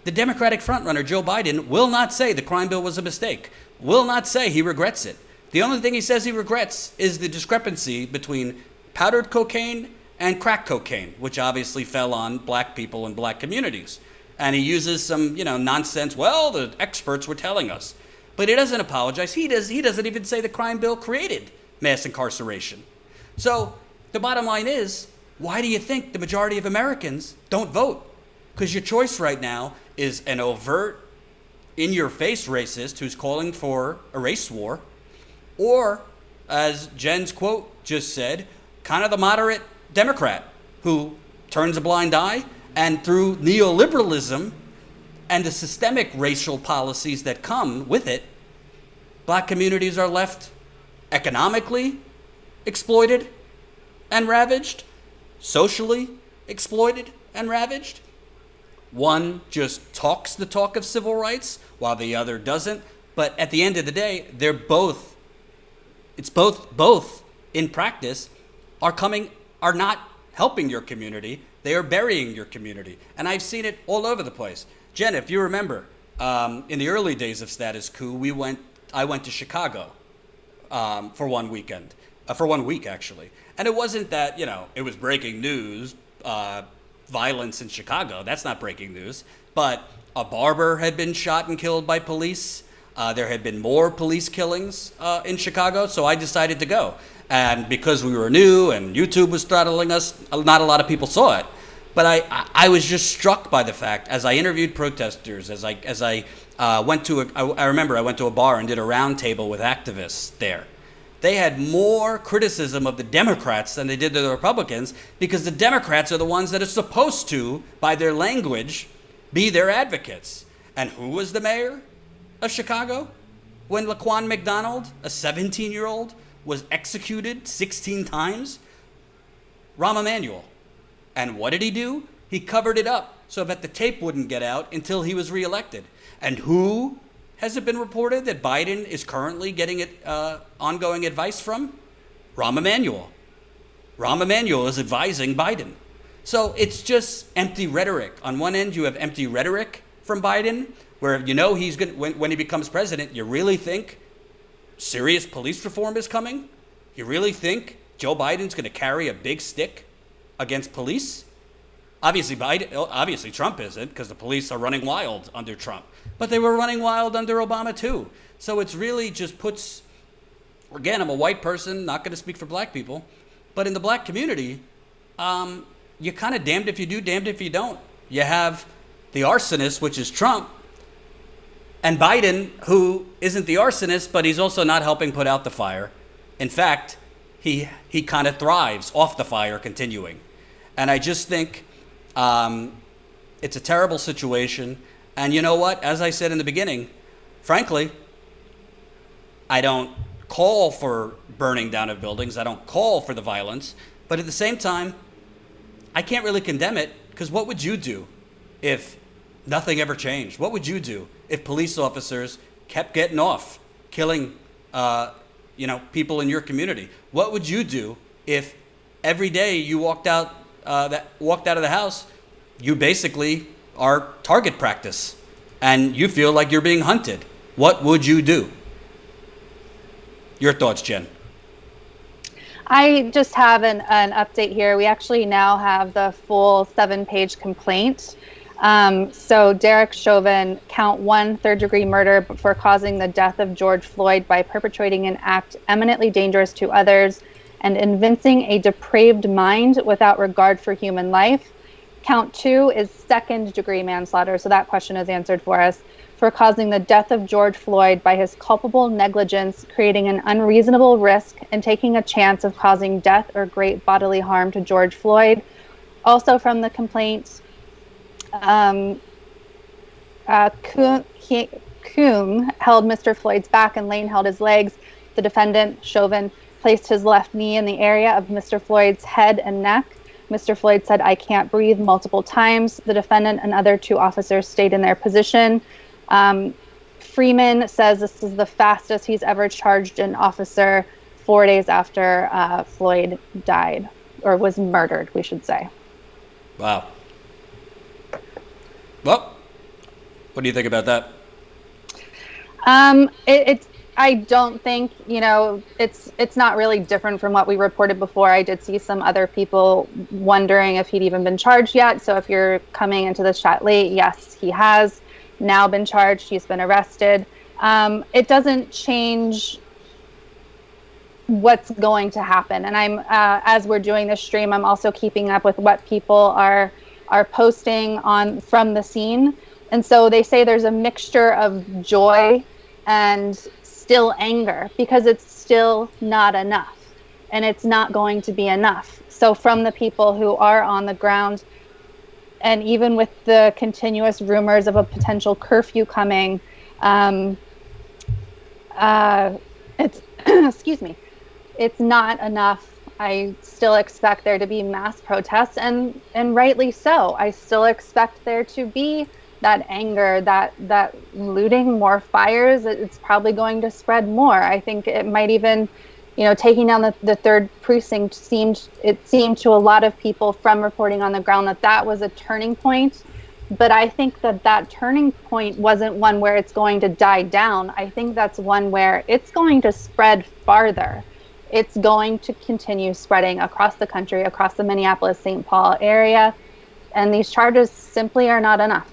the Democratic frontrunner, Joe Biden, will not say the crime bill was a mistake, will not say he regrets it. The only thing he says he regrets is the discrepancy between powdered cocaine and crack cocaine, which obviously fell on black people and black communities. And he uses some, nonsense, well, the experts were telling us. But he doesn't apologize. He doesn't even say the crime bill created mass incarceration. So the bottom line is, why do you think the majority of Americans don't vote? Because your choice right now is an overt, in-your-face racist who's calling for a race war, or, as Jen's quote just said, kind of the moderate Democrat who turns a blind eye, and through neoliberalism and the systemic racial policies that come with it, black communities are left economically exploited and ravaged, socially exploited and ravaged. One just talks the talk of civil rights while the other doesn't. But at the end of the day, it's both in practice are not helping your community. They are burying your community. And I've seen it all over the place. Jen, if you remember, in the early days of Status Quo, I went to Chicago for 1 weekend, for 1 week actually. And it wasn't that, it was breaking news, violence in Chicago. That's not breaking news. But a barber had been shot and killed by police. There had been more police killings in Chicago, so I decided to go. And because we were new and YouTube was throttling us, not a lot of people saw it. But I was just struck by the fact, as I interviewed protesters, as I went to I remember I went to a bar and did a round table with activists there. They had more criticism of the Democrats than they did the Republicans, because the Democrats are the ones that are supposed to, by their language, be their advocates. And who was the mayor of Chicago when Laquan McDonald, a 17-year-old, was executed 16 times? Rahm Emanuel. And what did he do? He covered it up so that the tape wouldn't get out until he was reelected. And who has it been reported that Biden is currently getting ongoing advice from? Rahm Emanuel. Rahm Emanuel is advising Biden. So it's just empty rhetoric. On one end, you have empty rhetoric from Biden, where he's going when he becomes president, you really think serious police reform is coming? You really think Joe Biden's going to carry a big stick against police? Obviously Trump isn't, because the police are running wild under Trump. But they were running wild under Obama too. So it's really just puts, again, I'm a white person, not going to speak for black people, but in the black community, you're kind of damned if you do, damned if you don't. You have the arsonist, which is Trump, and Biden, who isn't the arsonist, but he's also not helping put out the fire. In fact, he kind of thrives off the fire continuing. And I just think it's a terrible situation. And you know what? As I said in the beginning, frankly, I don't call for burning down of buildings. I don't call for the violence. But at the same time, I can't really condemn it, because what would you do if nothing ever changed? What would you do if police officers kept getting off, killing, people in your community? What would you do if every day you walked out of the house, you basically are target practice, and you feel like you're being hunted? What would you do? Your thoughts, Jen? I just have an update here. We actually now have the full 7-page complaint. So Derek Chauvin, count 1, third-degree murder for causing the death of George Floyd by perpetrating an act eminently dangerous to others and evincing a depraved mind without regard for human life. Count 2 is second-degree manslaughter, so that question is answered for us, for causing the death of George Floyd by his culpable negligence, creating an unreasonable risk, and taking a chance of causing death or great bodily harm to George Floyd. Also from the complaint, Kuhn held Mr. Floyd's back and Lane held his legs. The defendant, Chauvin, placed his left knee in the area of Mr. Floyd's head and neck. Mr. Floyd said, "I can't breathe," multiple times. The defendant and other 2 officers stayed in their position. Freeman says this is the fastest he's ever charged an officer 4 days after Floyd died, or was murdered, we should say. Wow. Well, what do you think about that? I don't think, it's not really different from what we reported before. I did see some other people wondering if he'd even been charged yet. So if you're coming into this chat late, yes, he has now been charged. He's been arrested. It doesn't change what's going to happen. And I'm, as we're doing this stream, I'm also keeping up with what people are posting from the scene. And so they say there's a mixture of joy and still anger, because it's still not enough, and it's not going to be enough. So from the people who are on the ground, and even with the continuous rumors of a potential curfew coming, it's excuse me, it's not enough. I still expect there to be mass protests, and rightly so. I still expect there to be that anger, that looting, more fires. It's probably going to spread more. I think it might even, taking down the 3rd precinct seemed to a lot of people from reporting on the ground that was a turning point. But I think that turning point wasn't one where it's going to die down. I think that's one where it's going to spread farther. It's going to continue spreading across the country, across the Minneapolis-St. Paul area. And these charges simply are not enough.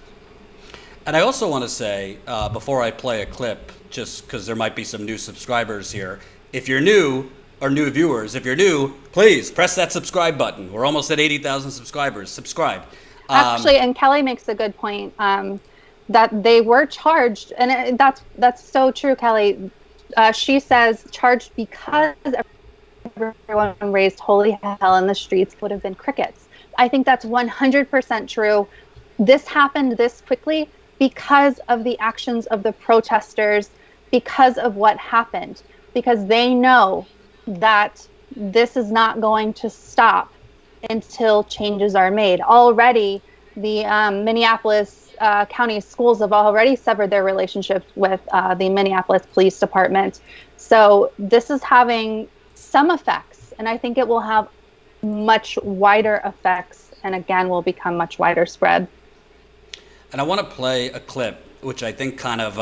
And I also want to say, before I play a clip, just because there might be some new subscribers here, if you're new, or new viewers, if you're new, please press that subscribe button. We're almost at 80,000 subscribers. Subscribe. Actually, and Kelly makes a good point, that they were charged, and that's so true, Kelly. She says charged because everyone raised holy hell in the streets would have been crickets. I think that's 100% true. This happened this quickly because of the actions of the protesters, because of what happened, because they know that this is not going to stop until changes are made. Already, the Minneapolis County schools have already severed their relationship with the Minneapolis Police Department. So this is having some effects, and I think it will have much wider effects, and again, will become much wider spread. And I want to play a clip, which I think kind of,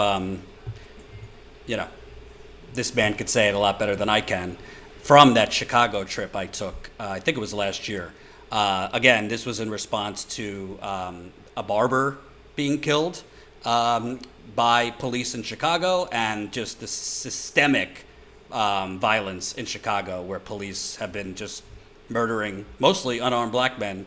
this man could say it a lot better than I can, from that Chicago trip I took. I think it was last year. Again, this was in response to a barber being killed by police in Chicago, and just the systemic violence in Chicago, where police have been just murdering mostly unarmed black men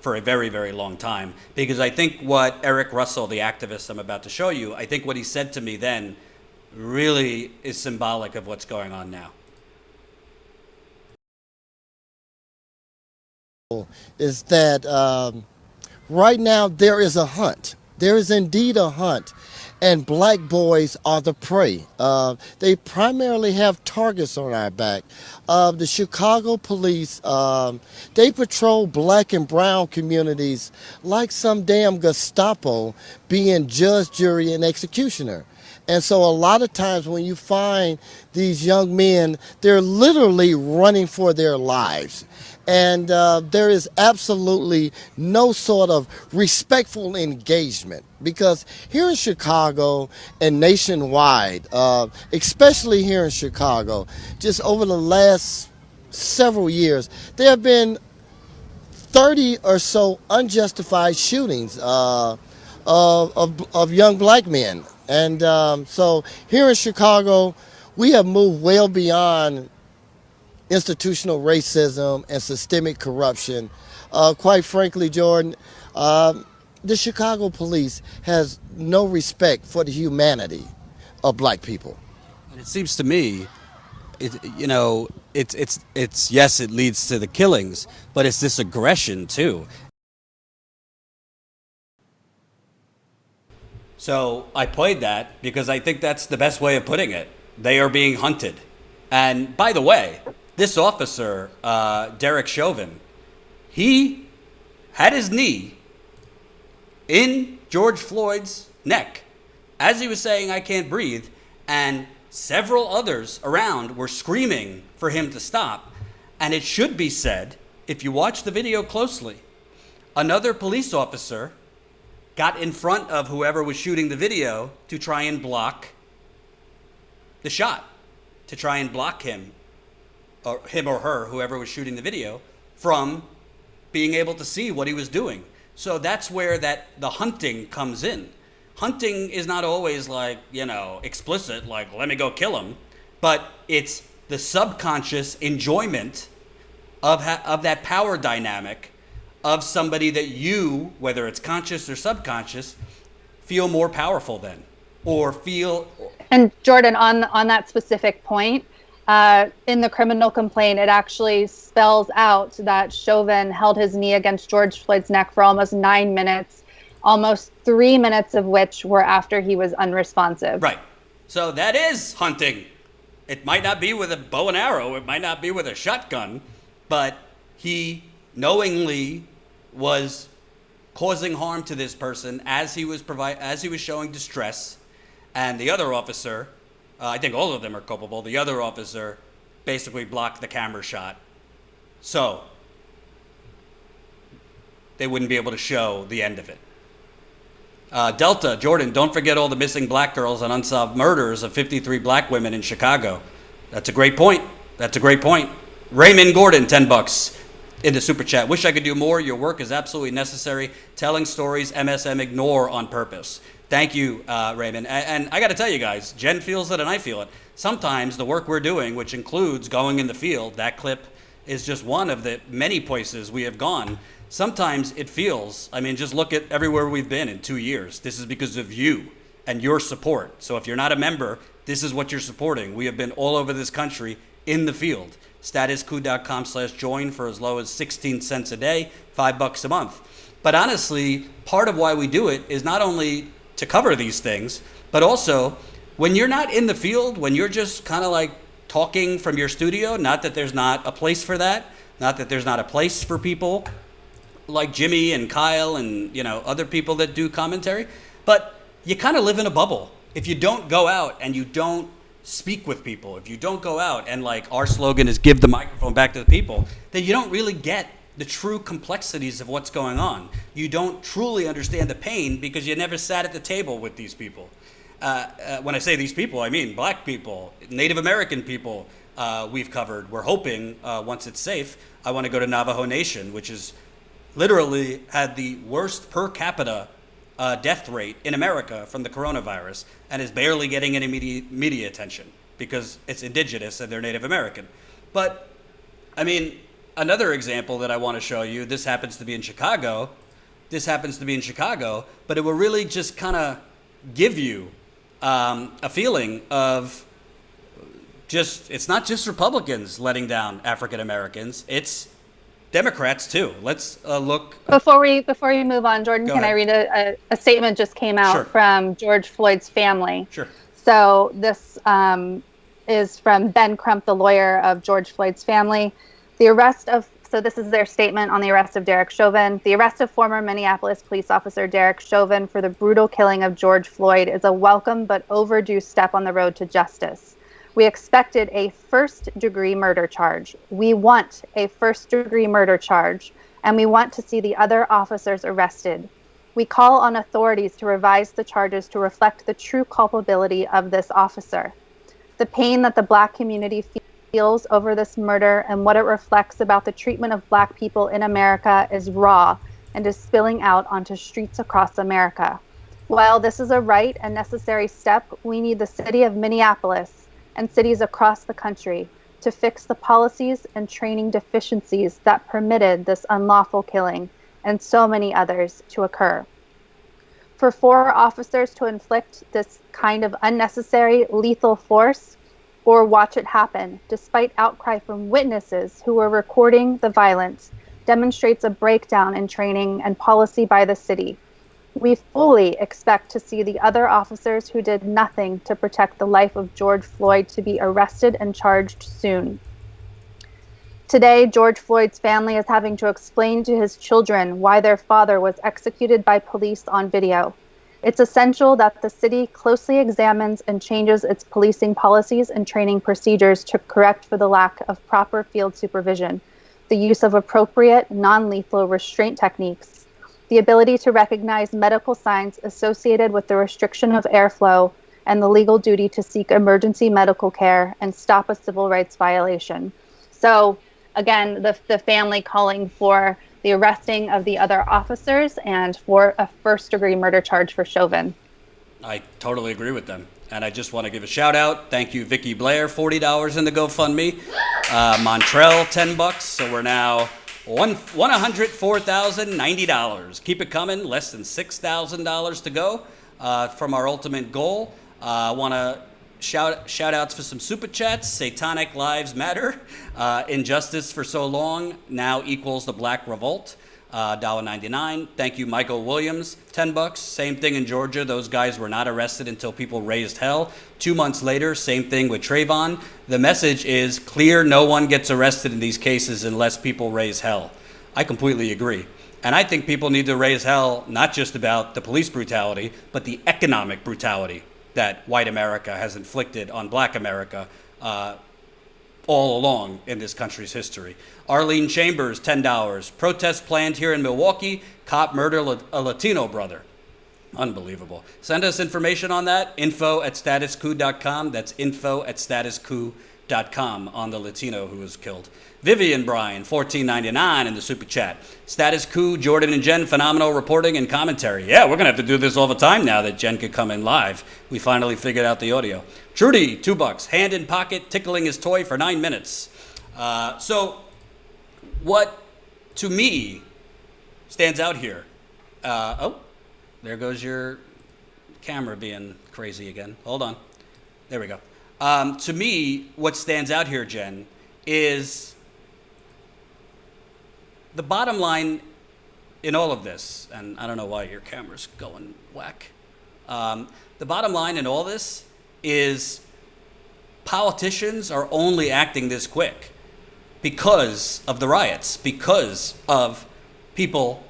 for a very, very long time. Because I think what Eric Russell, the activist I'm about to show you, I think what he said to me then really is symbolic of what's going on now. Is that right now there is a hunt. There is indeed a hunt, and black boys are the prey. They primarily have targets on our back. The Chicago police, they patrol black and brown communities like some damn Gestapo, being judge, jury, and executioner. And so a lot of times when you find these young men, they're literally running for their lives. And there is absolutely no sort of respectful engagement, because here in Chicago and nationwide, especially here in Chicago, just over the last several years, there have been 30 or so unjustified shootings of young black men. And so here in Chicago, we have moved well beyond institutional racism and systemic corruption. Quite frankly, Jordan, the Chicago police has no respect for the humanity of black people. And it seems to me, it's yes, it leads to the killings, but it's this aggression too. So I played that because I think that's the best way of putting it. They are being hunted. And by the way, this officer, Derek Chauvin, He had his knee in George Floyd's neck as he was saying, "I can't breathe," and several others around were screaming for him to stop. And it should be said, if you watch the video closely, another police officer got in front of whoever was shooting the video to try and block the shot, to try and block him or her, whoever was shooting the video, from being able to see what he was doing. So that's where the hunting comes in. Hunting is not always like, explicit, like, let me go kill him, but it's the subconscious enjoyment of that power dynamic of somebody that you, whether it's conscious or subconscious, feel more powerful than, or feel. And Jordan, on that specific point, in the criminal complaint, it actually spells out that Chauvin held his knee against George Floyd's neck for almost 9 minutes, almost 3 minutes of which were after he was unresponsive. Right. So that is hunting. It might not be with a bow and arrow. It might not be with a shotgun, but he knowingly was causing harm to this person as he was showing distress, and the other officer, I think all of them are culpable. The other officer basically blocked the camera shot, so they wouldn't be able to show the end of it. Delta, Jordan, don't forget all the missing black girls and unsolved murders of 53 black women in Chicago. That's a great point. Raymond Gordon, $10 in the super chat. Wish I could do more. Your work is absolutely necessary. Telling stories MSM ignore on purpose. Thank you, Raymond. And I got to tell you guys, Jen feels it and I feel it. Sometimes the work we're doing, which includes going in the field, that clip is just one of the many places we have gone. Sometimes it feels, just look at everywhere we've been in 2 years. This is because of you and your support. So if you're not a member, this is what you're supporting. We have been all over this country in the field. Statuscoup.com/join for as low as 16 cents a day, $5 a month. But honestly, part of why we do it is not only to cover these things, but also when you're not in the field, when you're just kind of like talking from your studio, not that there's not a place for that, not that there's not a place for people like Jimmy and Kyle and other people that do commentary, but you kind of live in a bubble. If you don't go out and you don't speak with people, if you don't go out and like our slogan is give the microphone back to the people, then you don't really get the true complexities of what's going on. You don't truly understand the pain because you never sat at the table with these people. When I say these people, I mean black people, Native American people we've covered. We're hoping once it's safe, I want to go to Navajo Nation, which is literally had the worst per capita death rate in America from the coronavirus and is barely getting any media attention because it's indigenous and they're Native American. But another example that I want to show you, this happens to be in Chicago, but it will really just kind of give you a feeling of it's not just Republicans letting down African Americans, it's Democrats too. Let's look. Before we move on, Jordan, can I read a statement just came out from George Floyd's family? Sure. So this is from Ben Crump, the lawyer of George Floyd's family. So this is their statement on the arrest of Derek Chauvin. The arrest of former Minneapolis police officer Derek Chauvin for the brutal killing of George Floyd is a welcome but overdue step on the road to justice. We expected a first-degree murder charge. We want a first-degree murder charge, and we want to see the other officers arrested. We call on authorities to revise the charges to reflect the true culpability of this officer. The pain that the Black community feels over this murder and what it reflects about the treatment of Black people in America is raw and is spilling out onto streets across America. While this is a right and necessary step, we need the city of Minneapolis and cities across the country to fix the policies and training deficiencies that permitted this unlawful killing and so many others to occur. For 4 officers to inflict this kind of unnecessary lethal force or watch it happen, despite outcry from witnesses who were recording the violence, demonstrates a breakdown in training and policy by the city. We fully expect to see the other officers who did nothing to protect the life of George Floyd to be arrested and charged soon. Today, George Floyd's family is having to explain to his children why their father was executed by police on video. It's essential that the city closely examines and changes its policing policies and training procedures to correct for the lack of proper field supervision, the use of appropriate, non-lethal restraint techniques, the ability to recognize medical signs associated with the restriction of airflow, and the legal duty to seek emergency medical care and stop a civil rights violation. So, again, the family calling for the arresting of the other officers and for a first-degree murder charge for Chauvin. I totally agree with them. And I just want to give a shout out. Thank you, Vicky Blair, $40 in the GoFundMe. Montrell, $10. So we're now $104,090. Keep it coming. Less than $6,000 to go from our ultimate goal. I want to shout outs for some super chats. Satanic Lives Matter. Injustice for so long now equals the Black Revolt. $1.99. Thank you, Michael Williams. $10. Same thing in Georgia. Those guys were not arrested until people raised hell. 2 months later, same thing with Chauvin. The message is clear: no one gets arrested in these cases unless people raise hell. I completely agree. And I think people need to raise hell not just about the police brutality, but the economic brutality that white America has inflicted on black America all along in this country's history. Arlene Chambers, $10. Protest planned here in Milwaukee. Cop murder a Latino brother. Unbelievable. Send us information on that. info@statusquo.com. That's info@statusquo.com on the Latino who was killed. Vivian Bryan, $14.99 in the super chat. Status Quo, Jordan and Jen, phenomenal reporting and commentary. Yeah, we're going to have to do this all the time now that Jen could come in live. We finally figured out the audio. Trudy, $2. Hand in pocket, tickling his toy for 9 minutes. So what, to me, stands out here. There goes your camera being crazy again. Hold on. There we go. To me, what stands out here, Jen, is the bottom line in all of this, and I don't know why your camera's going whack. The bottom line in all this is politicians are only acting this quick because of the riots, because of people,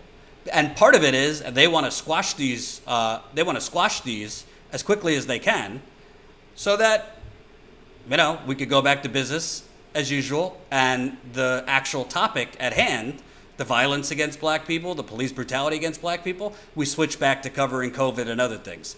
and part of it is they want to squash these. They want to squash these as quickly as they can, so that we could go back to business as usual, and the actual topic at hand, the violence against black people, the police brutality against black people, we switch back to covering COVID and other things.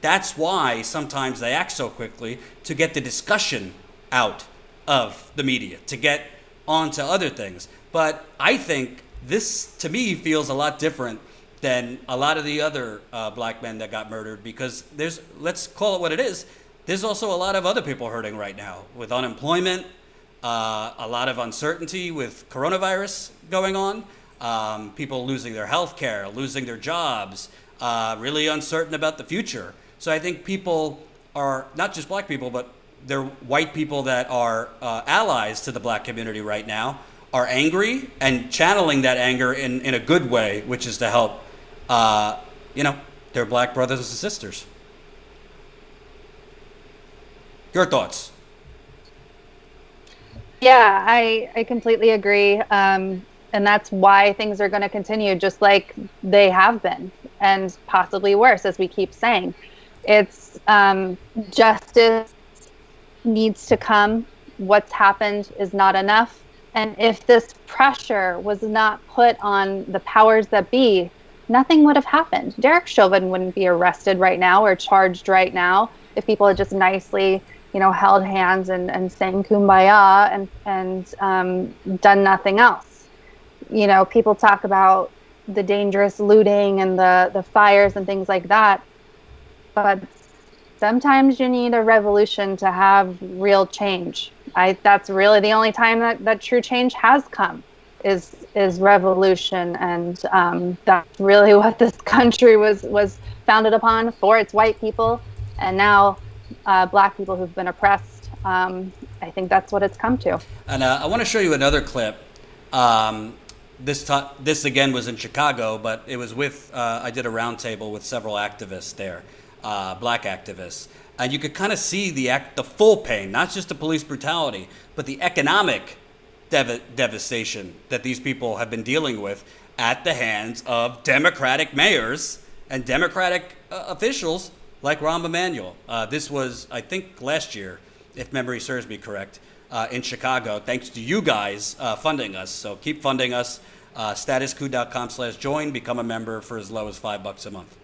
That's why sometimes they act so quickly, to get the discussion out of the media, to get onto other things. But I think this, to me, feels a lot different than a lot of the other black men that got murdered, because let's call it what it is, there's also a lot of other people hurting right now with unemployment, a lot of uncertainty with coronavirus going on, people losing their health care, losing their jobs, really uncertain about the future. So I think people are, not just black people, but they're white people that are allies to the black community right now, are angry and channeling that anger in a good way, which is to help, their black brothers and sisters. Your thoughts? Yeah, I completely agree. And that's why things are going to continue just like they have been, and possibly worse, as we keep saying. It's justice needs to come. What's happened is not enough. And if this pressure was not put on the powers that be, nothing would have happened. Derek Chauvin wouldn't be arrested right now or charged right now if people had just nicely, held hands and sang Kumbaya and done nothing else. People talk about the dangerous looting and the fires and things like that. But sometimes you need a revolution to have real change. That's really the only time that true change has come is revolution. And that's really what this country was founded upon, for its white people. And now black people who've been oppressed. I think that's what it's come to. And I want to show you another clip. This again was in Chicago, but it was with, I did a roundtable with several activists there, black activists. And you could kind of see the full pain, not just the police brutality, but the economic devastation that these people have been dealing with at the hands of Democratic mayors and Democratic officials like Rahm Emanuel. This was, I think, last year, if memory serves me correct, in Chicago, thanks to you guys funding us. So keep funding us. Statuscoup.com/join. Become a member for as low as $5 a month.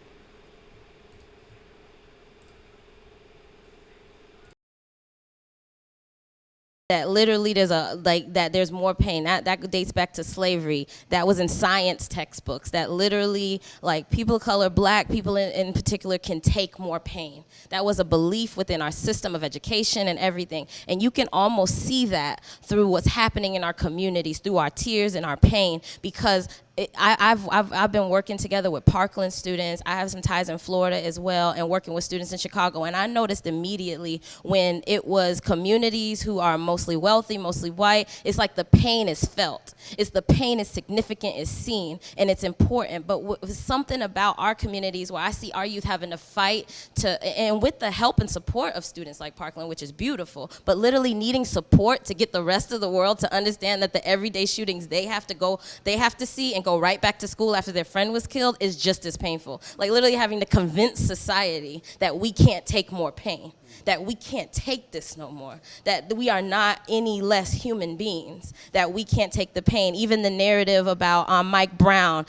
That literally there's more pain. That dates back to slavery. That was in science textbooks. That literally, like, people of color, black people in particular, can take more pain. That was a belief within our system of education and everything. And you can almost see that through what's happening in our communities, through our tears and our pain, because I've been working together with Parkland students. I have some ties in Florida as well, and working with students in Chicago. And I noticed immediately when it was communities who are mostly wealthy, mostly white, it's like the pain is felt. It's the pain is significant, is seen, and it's important. But something about our communities where I see our youth having to fight and with the help and support of students like Parkland, which is beautiful, but literally needing support to get the rest of the world to understand that the everyday shootings they have to see and go right back to school after their friend was killed is just as painful. Like, literally having to convince society that we can't take more pain, that we can't take this no more, that we are not any less human beings, that we can't take the pain. Even the narrative about Mike Brown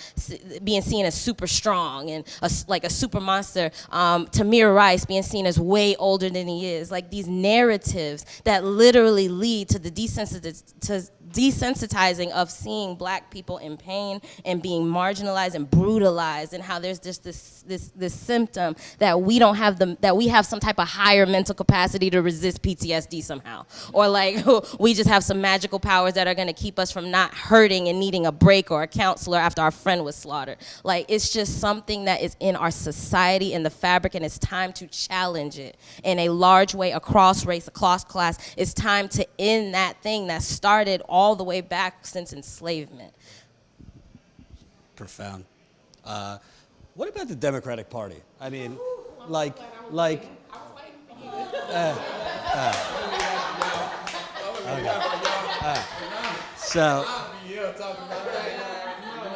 being seen as super strong and like a super monster, Tamir Rice being seen as way older than he is. Like, these narratives that literally lead to the desensitizing of seeing black people in pain and being marginalized and brutalized, and how there's just this symptom that we don't have that we have some type of higher mental capacity to resist PTSD somehow, or like we just have some magical powers that are going to keep us from not hurting and needing a break or a counselor after our friend was slaughtered. Like, it's just something that is in our society, in the fabric, and it's time to challenge it in a large way, across race, across class. It's time to end that thing that started all the way back since enslavement. Profound. What about the Democratic Party? I mean,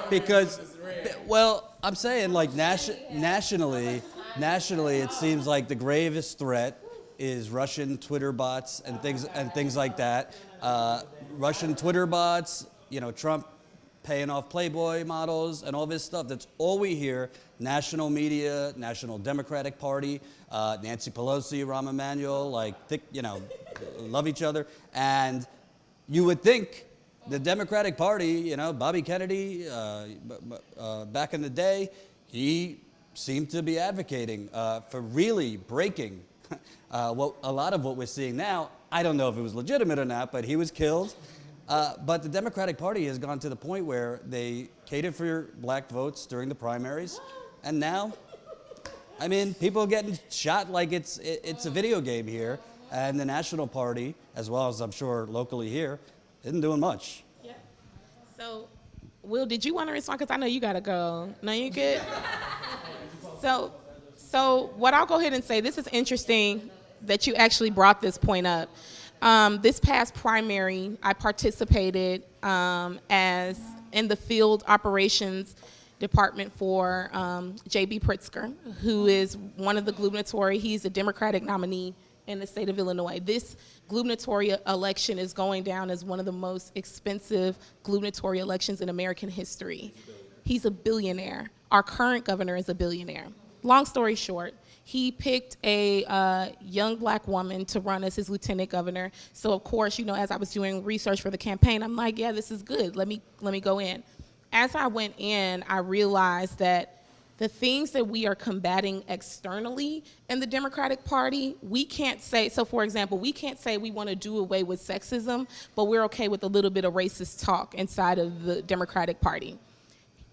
because, well, I'm saying, like, nationally, it seems like the gravest threat is Russian Twitter bots and things like that. Russian Twitter bots, Trump paying off Playboy models and all this stuff. That's all we hear. National media, National Democratic Party, Nancy Pelosi, Rahm Emanuel, love each other. And you would think the Democratic Party, Bobby Kennedy, back in the day, he seemed to be advocating for really breaking a lot of what we're seeing now. I don't know if it was legitimate or not, but he was killed. But the Democratic Party has gone to the point where they catered for black votes during the primaries, and now, I mean, people are getting shot like it's a video game here, and the National Party, as well as I'm sure locally here, isn't doing much. Yeah. So, Will, did you want to respond? Because I know you got to go. No, you good? So what I'll go ahead and say, this is interesting that you actually brought this point up. This past primary, I participated as in the field operations department for J.B. Pritzker, who is one of the gubernatorial. He's a Democratic nominee in the state of Illinois. This gubernatorial election is going down as one of the most expensive gubernatorial elections in American history. He's a billionaire. Our current governor is a billionaire. Long story short, he picked a young black woman to run as his lieutenant governor. So of course, as I was doing research for the campaign, I'm like, yeah, this is good. Let me go in. As I went in, I realized that the things that we are combating externally in the Democratic Party, we can't say, so for example, we can't say we want to do away with sexism, but we're okay with a little bit of racist talk inside of the Democratic Party.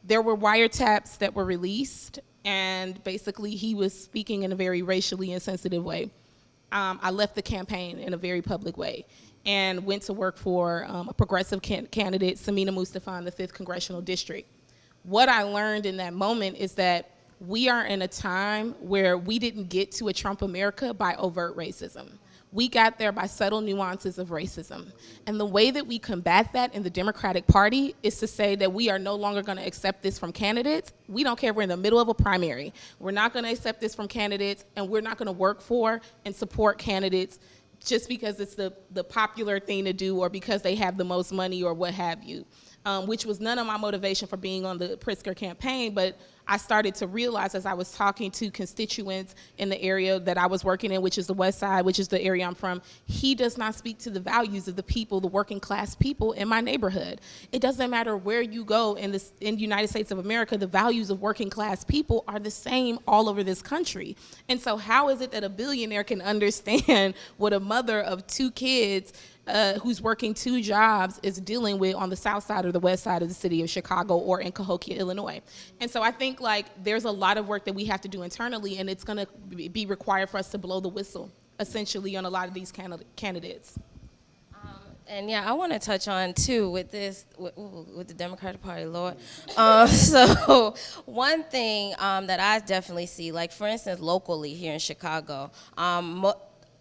There were wiretaps that were released, and basically he was speaking in a very racially insensitive way. I left the campaign in a very public way and went to work for a progressive candidate, Samina Mustafa, in the 5th Congressional District. What I learned in that moment is that we are in a time where we didn't get to a Trump America by overt racism. We got there by subtle nuances of racism. And the way that we combat that in the Democratic Party is to say that we are no longer going to accept this from candidates. We don't care if we're in the middle of a primary. We're not going to accept this from candidates, and we're not going to work for and support candidates just because it's the popular thing to do or because they have the most money or what have you, which was none of my motivation for being on the Pritzker campaign. But I started to realize as I was talking to constituents in the area that I was working in, which is the West Side, which is the area I'm from, he does not speak to the values of the people, the working class people in my neighborhood. It doesn't matter where you go in the United States of America, the values of working class people are the same all over this country. And so how is it that a billionaire can understand what a mother of 2 kids who's working 2 jobs is dealing with on the south side or the west side of the city of Chicago or in Cahokia, Illinois? And so I think like there's a lot of work that we have to do internally, and it's gonna be required for us to blow the whistle essentially on a lot of these candidates. And yeah, I want to touch on too with this, with the Democratic Party, Lord. So one thing that I definitely see, like for instance, locally here in Chicago,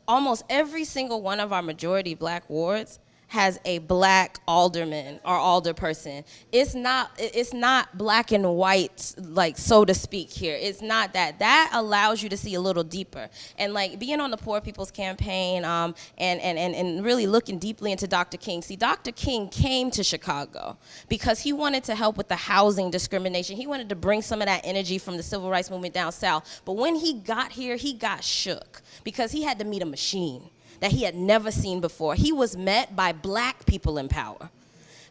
almost every single one of our majority black wards has a black alderman or alderperson. It's not black and white, like, so to speak here. It's not that. That allows you to see a little deeper. And like being on the Poor People's Campaign and really looking deeply into Dr. King. See, Dr. King came to Chicago because he wanted to help with the housing discrimination. He wanted to bring some of that energy from the civil rights movement down south. But when he got here, he got shook because he had to meet a machine that he had never seen before. He was met by black people in power.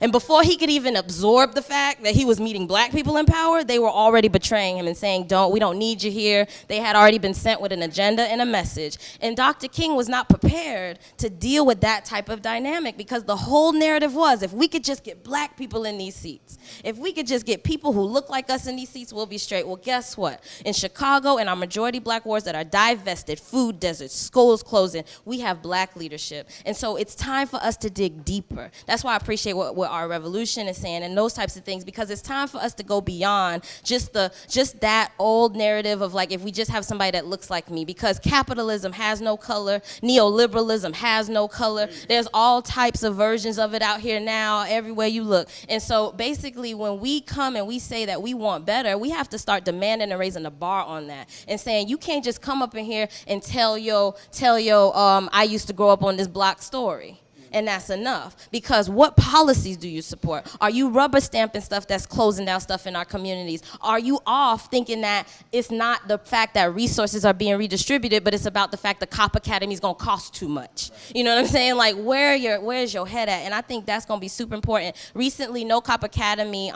And before he could even absorb the fact that he was meeting black people in power, they were already betraying him and saying, we don't need you here. They had already been sent with an agenda and a message. And Dr. King was not prepared to deal with that type of dynamic because the whole narrative was, if we could just get black people in these seats, if we could just get people who look like us in these seats, we'll be straight. Well, guess what? In Chicago, in our majority black wards that are divested, food deserts, schools closing, we have black leadership. And so it's time for us to dig deeper. That's why I appreciate what our revolution is saying and those types of things, because it's time for us to go beyond just that old narrative of like, if we just have somebody that looks like me, because capitalism has no color, neoliberalism has no color. There's all types of versions of it out here now, everywhere you look. And so basically when we come and we say that we want better, we have to start demanding and raising the bar on that and saying, you can't just come up in here and tell I used to grow up on this block story. And that's enough. Because what policies do you support? Are you rubber stamping stuff that's closing down stuff in our communities? Are you off thinking that it's not the fact that resources are being redistributed, but it's about the fact the Cop Academy is going to cost too much? You know what I'm saying? Like, where's your head at? And I think that's going to be super important. Recently, No Cop Academy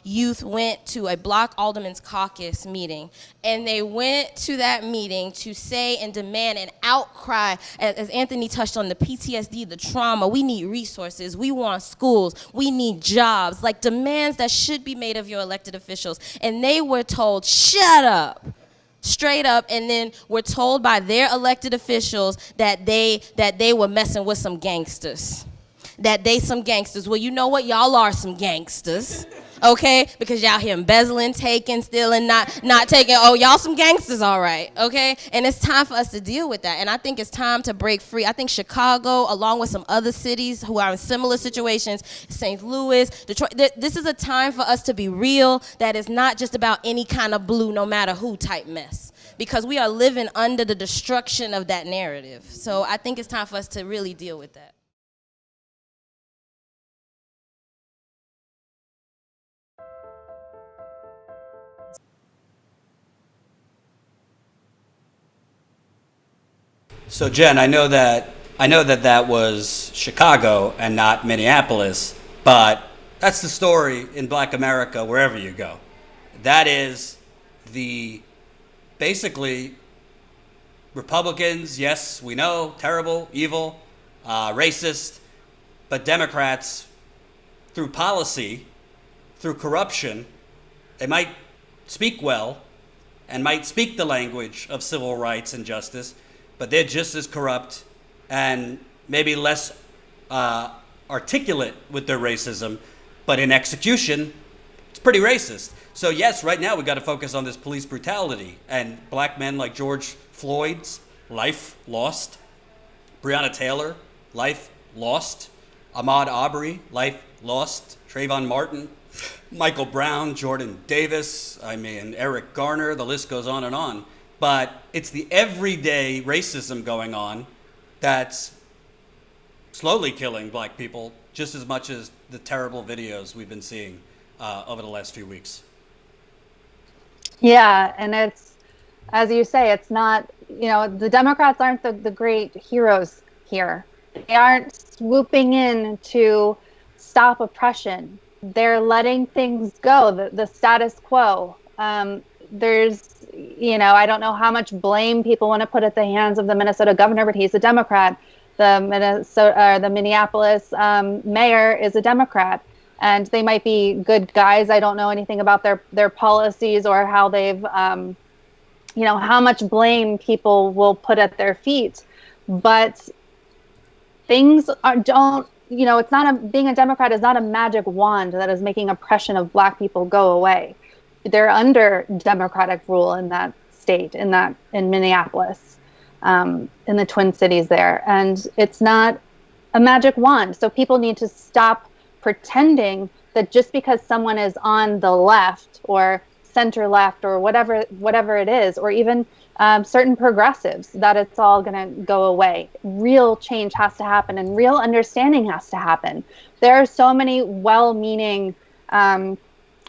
youth went to a Block Alderman's Caucus meeting. And they went to that meeting to say and demand an outcry, as Anthony touched on, the PTSD, the trauma. We need resources. We want schools. We need jobs, like demands that should be made of your elected officials. And they were told, shut up, straight up. And then were told by their elected officials that they were messing with some gangsters. That they some gangsters. Well, you know what? Y'all are some gangsters. Okay, because y'all here embezzling, taking, stealing, not taking. Oh, y'all some gangsters, all right, okay? And it's time for us to deal with that. And I think it's time to break free. I think Chicago, along with some other cities who are in similar situations, St. Louis, Detroit, this is a time for us to be real. That is not just about any kind of blue, no matter who type mess. Because we are living under the destruction of that narrative. So I think it's time for us to really deal with that. So Jen, I know that was Chicago and not Minneapolis, but that's the story in Black America wherever you go. That is basically Republicans, yes, we know, terrible, evil, racist, but Democrats, through policy, through corruption, they might speak well and might speak the language of civil rights and justice, but they're just as corrupt and maybe less articulate with their racism, but in execution, it's pretty racist. So yes, right now we got to focus on this police brutality and black men like George Floyd's life lost Breonna Taylor, life lost. Ahmaud Arbery, life lost. Trayvon Martin, Michael Brown, Jordan Davis, Eric Garner, the list goes on and on. But it's the everyday racism going on that's slowly killing black people just as much as the terrible videos we've been seeing over the last few weeks. Yeah, and it's, as you say, it's not, the Democrats aren't the great heroes here. They aren't swooping in to stop oppression. They're letting things go, the status quo. There's, I don't know how much blame people want to put at the hands of the Minnesota governor, but he's a Democrat. The Minneapolis mayor is a Democrat, and they might be good guys. I don't know anything about their policies or how they've, how much blame people will put at their feet. But things it's not being a Democrat is not a magic wand that is making oppression of black people go away. They're under Democratic rule in that state, in Minneapolis, in the Twin Cities there. And it's not a magic wand. So people need to stop pretending that just because someone is on the left or center left or whatever it is, or even certain progressives, that it's all going to go away. Real change has to happen, and real understanding has to happen. There are so many well-meaning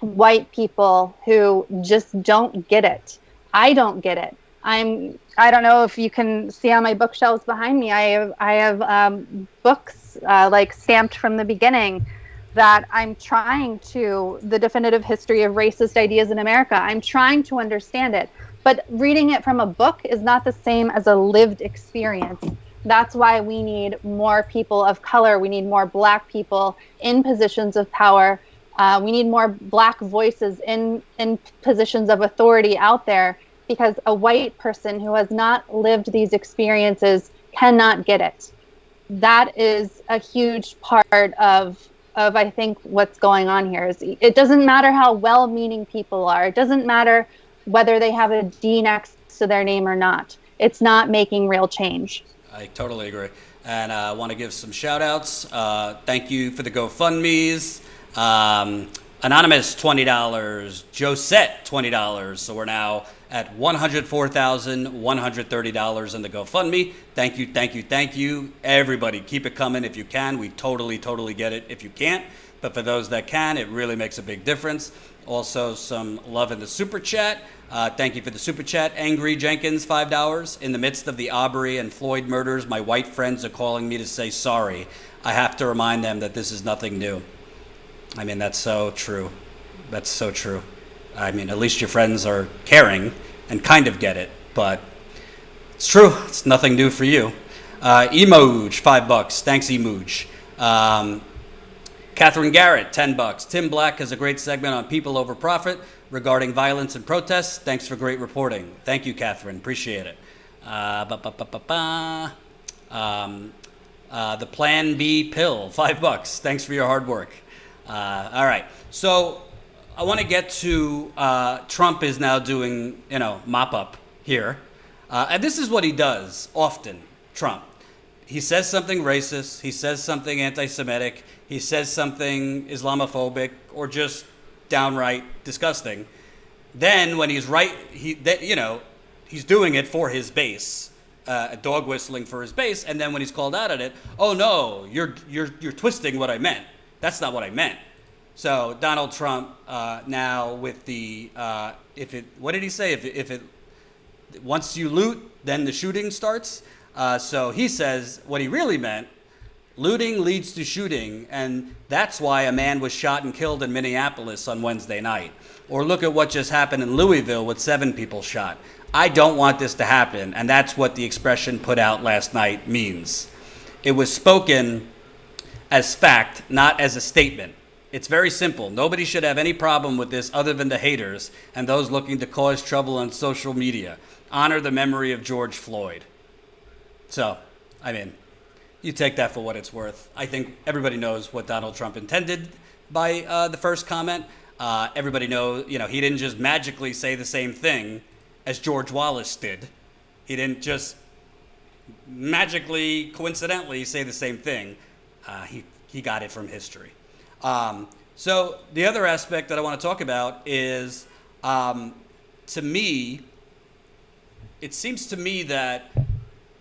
white people who just don't get it. I don't get it. I don't know if you can see on my bookshelves behind me. I have books like stamped from the beginning that I'm trying to, the definitive history of racist ideas in America. I'm trying to understand it. But reading it from a book is not the same as a lived experience. That's why we need more people of color. We need more black people in positions of power. We need more black voices in positions of authority out there, because a white person who has not lived these experiences cannot get it. That is a huge part of I think what's going on here. Is it doesn't matter how well-meaning people are. It doesn't matter whether they have a D next to their name or not. It's not making real change. I totally agree. And I want to give some shout outs. Thank you for the GoFundMes. Anonymous, $20. Josette, $20. So we're now at $104,130 in the GoFundMe. Thank you, thank you, thank you. Everybody, keep it coming if you can. We totally get it if you can't. But for those that can, it really makes a big difference. Also, some love in the Super Chat. Thank you for the Super Chat. Angry Jenkins, $5. In the midst of the Arbery and Floyd murders, my white friends are calling me to say sorry. I have to remind them that this is nothing new. I mean, that's so true. That's so true. I mean, at least your friends are caring and kind of get it, but it's true. It's nothing new for you. Emoj, $5. Thanks, Emoj. Catherine Garrett, $10. Tim Black has a great segment on people over profit regarding violence and protests. Thanks for great reporting. Thank you, Catherine. Appreciate it. The Plan B pill, $5. Thanks for your hard work. All right. So I want to get to Trump is now doing, mop up here. And this is what he does often, Trump. He says something racist. He says something anti-Semitic. He says something Islamophobic or just downright disgusting. Then when he's right, he's doing it for his base, dog whistling for his base. And then when he's called out at it, oh no, you're twisting what I meant. That's not what I meant. So Donald Trump now with the what did he say? If it once you loot, then the shooting starts. So he says what he really meant: looting leads to shooting, and that's why a man was shot and killed in Minneapolis on Wednesday night. Or look at what just happened in Louisville with 7 people shot. I don't want this to happen, and that's what the expression put out last night means. It was spoken as fact, not as a statement. It's very simple. Nobody should have any problem with this other than the haters and those looking to cause trouble on social media. Honor the memory of George Floyd. So, I mean, you take that for what it's worth. I think everybody knows what Donald Trump intended by the first comment. Everybody knows, he didn't just magically say the same thing as George Wallace did. He didn't just magically, coincidentally say the same thing. He got it from history. So the other aspect that I want to talk about is, to me, it seems to me that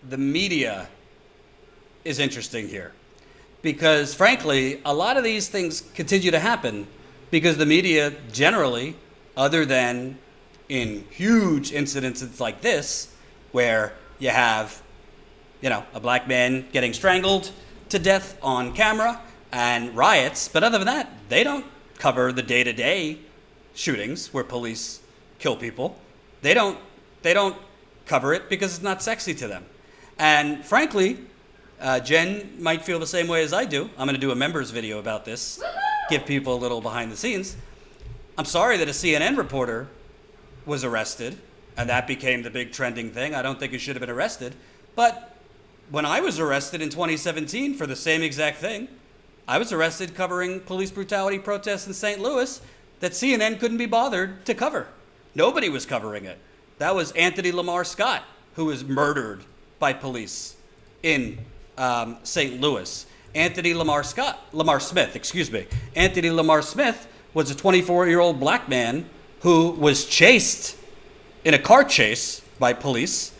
the media is interesting here. Because frankly, a lot of these things continue to happen because the media generally, other than in huge incidences like this, where you have, a black man getting strangled to death on camera and riots, but other than that, they don't cover the day-to-day shootings where police kill people. They don't cover it because it's not sexy to them. And frankly, Jen might feel the same way as I do. I'm going to do a members video about this, give people a little behind the scenes. I'm sorry that a CNN reporter was arrested, and that became the big trending thing. I don't think he should have been arrested. But when I was arrested in 2017 for the same exact thing, I was arrested covering police brutality protests in St. Louis that CNN couldn't be bothered to cover. Nobody was covering it. That was Anthony Lamar Scott, who was murdered by police in St. Louis. Anthony Lamar Smith. Anthony Lamar Smith was a 24-year-old black man who was chased in a car chase by police,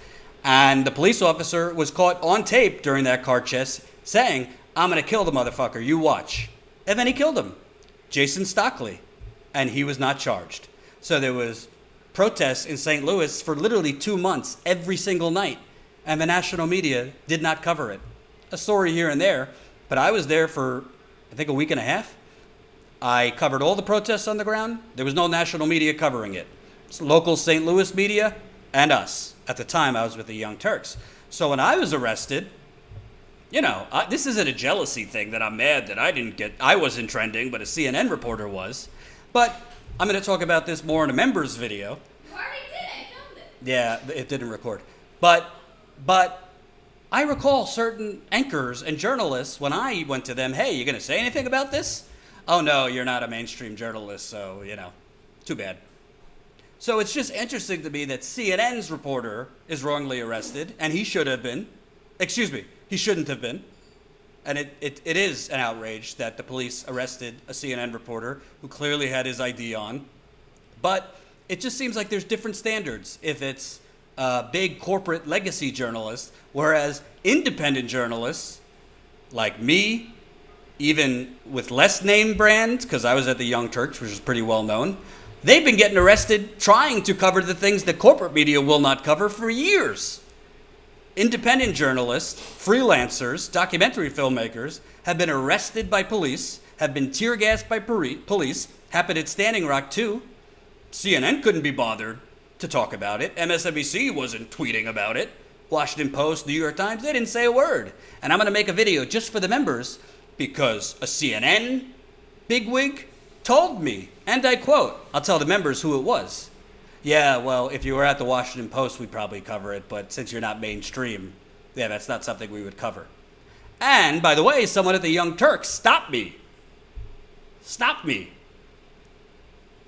and the police officer was caught on tape during that car chase saying, "I'm going to kill the motherfucker, you watch." And then he killed him, Jason Stockley, and he was not charged. So there was protests in St. Louis for literally 2 months, every single night, and the national media did not cover it. A story here and there, but I was there for, I think, a week and a half. I covered all the protests on the ground. There was no national media covering it. It's local St. Louis media and us. At the time, I was with the Young Turks. So when I was arrested, this isn't a jealousy thing that I'm mad that I wasn't trending, but a CNN reporter was. But I'm going to talk about this more in a members video. You already did. I filmed it. Yeah, it didn't record. But I recall certain anchors and journalists, when I went to them, "Hey, you going to say anything about this?" "Oh, no, you're not a mainstream journalist, so, too bad." So it's just interesting to me that CNN's reporter is wrongly arrested, and he should have been. He shouldn't have been. And it is an outrage that the police arrested a CNN reporter who clearly had his ID on. But it just seems like there's different standards if it's a big corporate legacy journalist, whereas independent journalists like me, even with less name brand, because I was at the Young Turks, which is pretty well known, they've been getting arrested trying to cover the things that corporate media will not cover for years. Independent journalists, freelancers, documentary filmmakers have been arrested by police, have been tear gassed by police, happened at Standing Rock too. CNN couldn't be bothered to talk about it. MSNBC wasn't tweeting about it. Washington Post, New York Times, they didn't say a word. And I'm going to make a video just for the members because a CNN bigwig told me, and I quote, I'll tell the members who it was. "Yeah, well, if you were at the Washington Post, we'd probably cover it, but since you're not mainstream, yeah, that's not something we would cover." And, by the way, someone at the Young Turks stopped me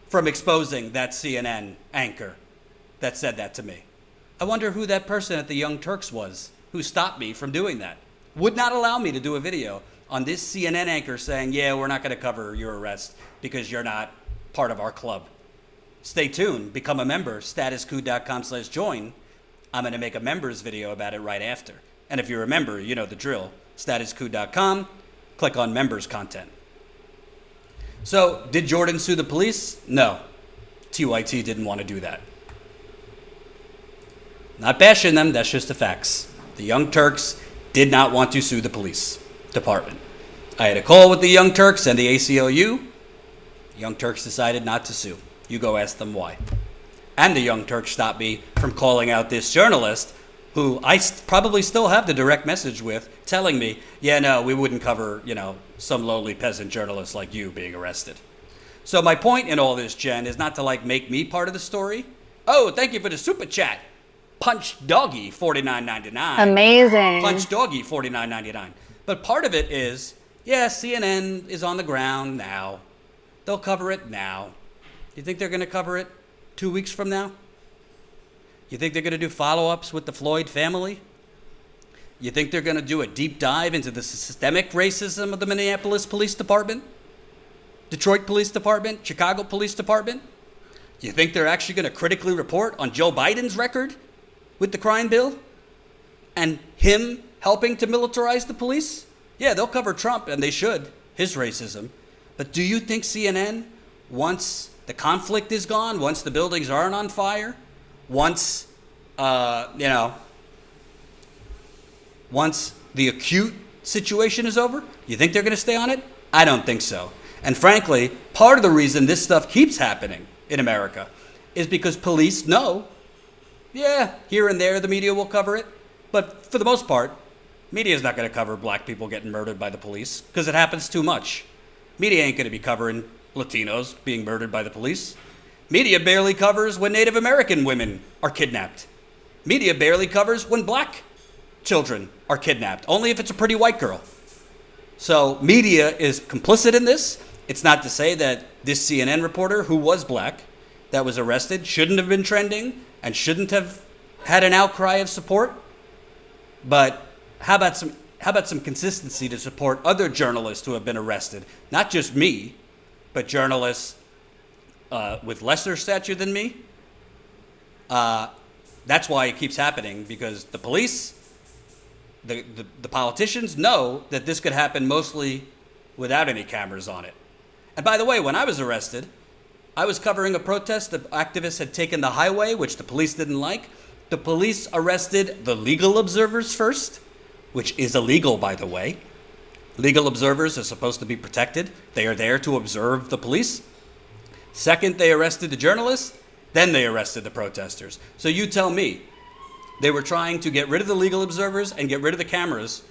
from exposing that CNN anchor that said that to me. I wonder who that person at the Young Turks was who stopped me from doing that. Would not allow me to do a video on this CNN anchor saying, "Yeah, we're not going to cover your arrest because you're not part of our club." Stay tuned. Become a member. statuscoup.com/join. I'm going to make a members video about it right after. And if you're a member, you know the drill. statuscoup.com. Click on members content. So, did Jordan sue the police? No. TYT didn't want to do that. Not bashing them, that's just the facts. The Young Turks did not want to sue the police department. I had a call with the Young Turks and the ACLU. The Young Turks decided not to sue. You go ask them why. And the Young Turks stopped me from calling out this journalist who I probably still have the direct message with, telling me, "Yeah, no, we wouldn't cover, some lowly peasant journalist like you being arrested." So my point in all this, Jen, is not to make me part of the story. Oh, thank you for the super chat. Punch Doggy, $49.99. Amazing. Punch Doggy, $49.99. But part of it is, yeah, CNN is on the ground now. They'll cover it now. You think they're going to cover it 2 weeks from now? You think they're going to do follow-ups with the Floyd family? You think they're going to do a deep dive into the systemic racism of the Minneapolis Police Department, Detroit Police Department, Chicago Police Department? You think they're actually going to critically report on Joe Biden's record with the crime bill and him helping to militarize the police? Yeah, they'll cover Trump, and they should, his racism. But do you think CNN, once the conflict is gone, once the buildings aren't on fire, once, once the acute situation is over, you think they're going to stay on it? I don't think so. And frankly, part of the reason this stuff keeps happening in America is because police know, yeah, here and there the media will cover it, but for the most part, media is not going to cover black people getting murdered by the police because it happens too much. Media ain't going to be covering Latinos being murdered by the police. Media barely covers when Native American women are kidnapped. Media barely covers when black children are kidnapped, only if it's a pretty white girl. So media is complicit in this. It's not to say that this CNN reporter who was black that was arrested shouldn't have been trending and shouldn't have had an outcry of support. But how about some consistency to support other journalists who have been arrested? Not just me, but journalists with lesser stature than me. That's why it keeps happening, because the police, the politicians know that this could happen mostly without any cameras on it. And by the way, when I was arrested, I was covering a protest that activists had taken the highway, which the police didn't like. The police arrested the legal observers first, which is illegal, by the way. Legal observers are supposed to be protected. They are there to observe the police. Second, they arrested the journalists. Then they arrested the protesters. So you tell me, they were trying to get rid of the legal observers and get rid of the cameras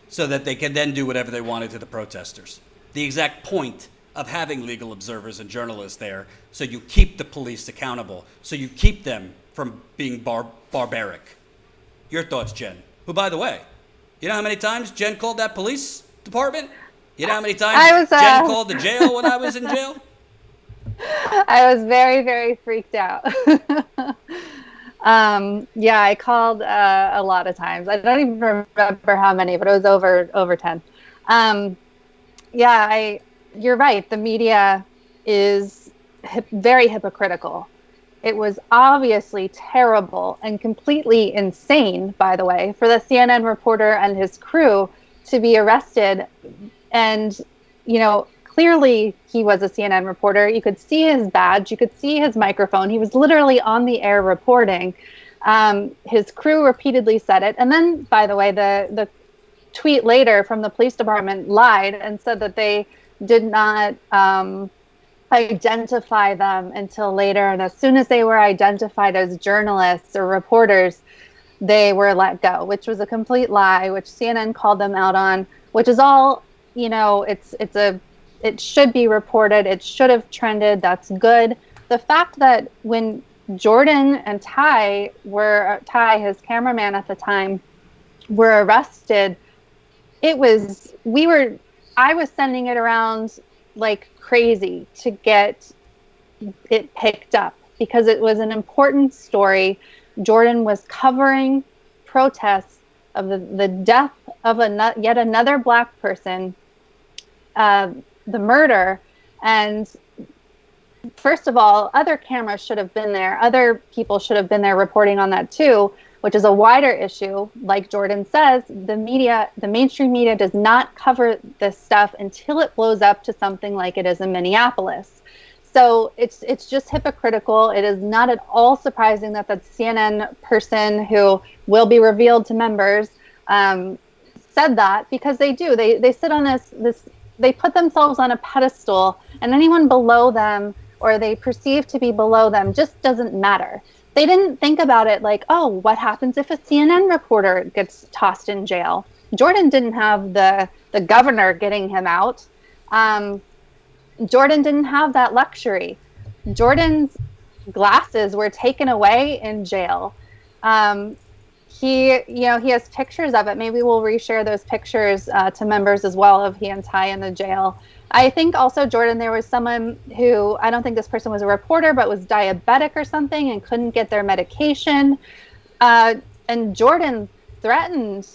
so that they can then do whatever they wanted to the protesters. The exact point of having legal observers and journalists there, so you keep the police accountable, so you keep them from being barbaric. Your thoughts, Jen? Who, by the way, you know how many times Jen called that police department? You know how many times Jen called the jail when I was in jail? I was very, very freaked out. Yeah, I called a lot of times. I don't even remember how many, but it was over 10. You're right. The media is very hypocritical. It was obviously terrible and completely insane, by the way, for the CNN reporter and his crew to be arrested. And, clearly he was a CNN reporter. You could see his badge. You could see his microphone. He was literally on the air reporting. His crew repeatedly said it. And then, by the way, the tweet later from the police department lied and said that they did not identify them until later. And as soon as they were identified as journalists or reporters, they were let go, which was a complete lie, which CNN called them out on, which is all, it should be reported. It should have trended. That's good. The fact that when Jordan and Ty, his cameraman at the time, were arrested, I was sending it around like crazy to get it picked up because it was an important story. Jordan was covering protests of the death of yet another black person, the murder. And first of all, other cameras should have been there. Other people should have been there reporting on that too, which is a wider issue. Like Jordan says, the mainstream media does not cover this stuff until it blows up to something like it is in Minneapolis. So it's just hypocritical. It is not at all surprising that the CNN person who will be revealed to members said that, because they do. They sit on this. They put themselves on a pedestal, and anyone below them or they perceive to be below them just doesn't matter. They didn't think about it like, oh, what happens if a CNN reporter gets tossed in jail? Jordan didn't have the governor getting him out. Jordan didn't have that luxury. Jordan's glasses were taken away in jail. He has pictures of it. Maybe we'll reshare those pictures to members as well of he and Ty in the jail. I think also, Jordan, there was someone who, I don't think this person was a reporter, but was diabetic or something and couldn't get their medication. And Jordan threatened,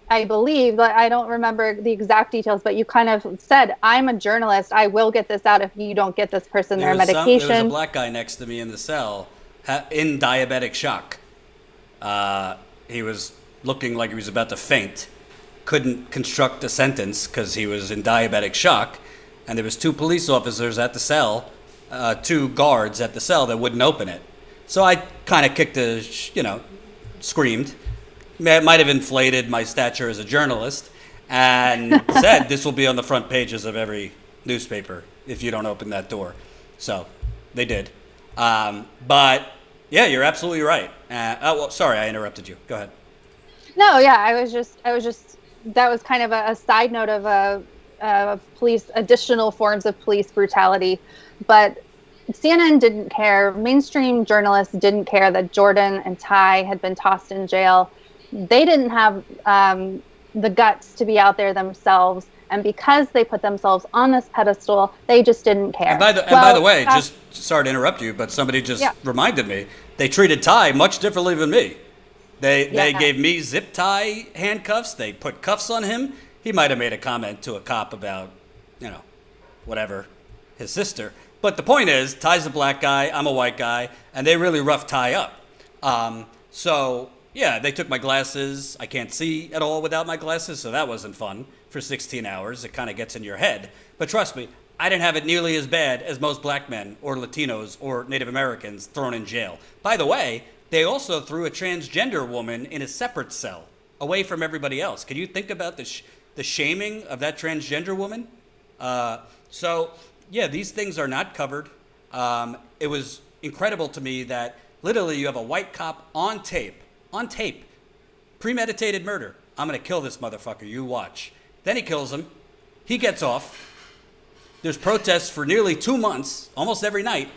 I believe, but I don't remember the exact details, but you kind of said, I'm a journalist. I will get this out if you don't get this person their medication. There was a black guy next to me in the cell in diabetic shock. He was looking like he was about to faint. Couldn't construct a sentence because he was in diabetic shock. And there was 2 police officers at the cell, 2 guards at the cell that wouldn't open it. So I kind of kicked screamed. Might have inflated my stature as a journalist and said, this will be on the front pages of every newspaper if you don't open that door. So they did. But yeah, you're absolutely right. Sorry, I interrupted you. Go ahead. No, yeah, I was just, that was kind of a side note of police, additional forms of police brutality. But CNN didn't care. Mainstream journalists didn't care that Jordan and Ty had been tossed in jail. They didn't have the guts to be out there themselves. And because they put themselves on this pedestal, they just didn't care. And by the way, just sorry to interrupt you, but somebody just reminded me, they treated Ty much differently than me. They gave me zip tie handcuffs. They put cuffs on him. He might have made a comment to a cop about, whatever, his sister. But the point is, Ty's a black guy, I'm a white guy, and they really roughed Ty up. So, yeah, they took my glasses. I can't see at all without my glasses, so that wasn't fun for 16 hours. It kind of gets in your head. But trust me, I didn't have it nearly as bad as most black men or Latinos or Native Americans thrown in jail. By the way, they also threw a transgender woman in a separate cell, away from everybody else. Can you think about the shaming of that transgender woman? So, yeah, these things are not covered. It was incredible to me that literally you have a white cop on tape, premeditated murder. I'm going to kill this motherfucker, you watch. Then he kills him. He gets off. There's protests for nearly 2 months, almost every night.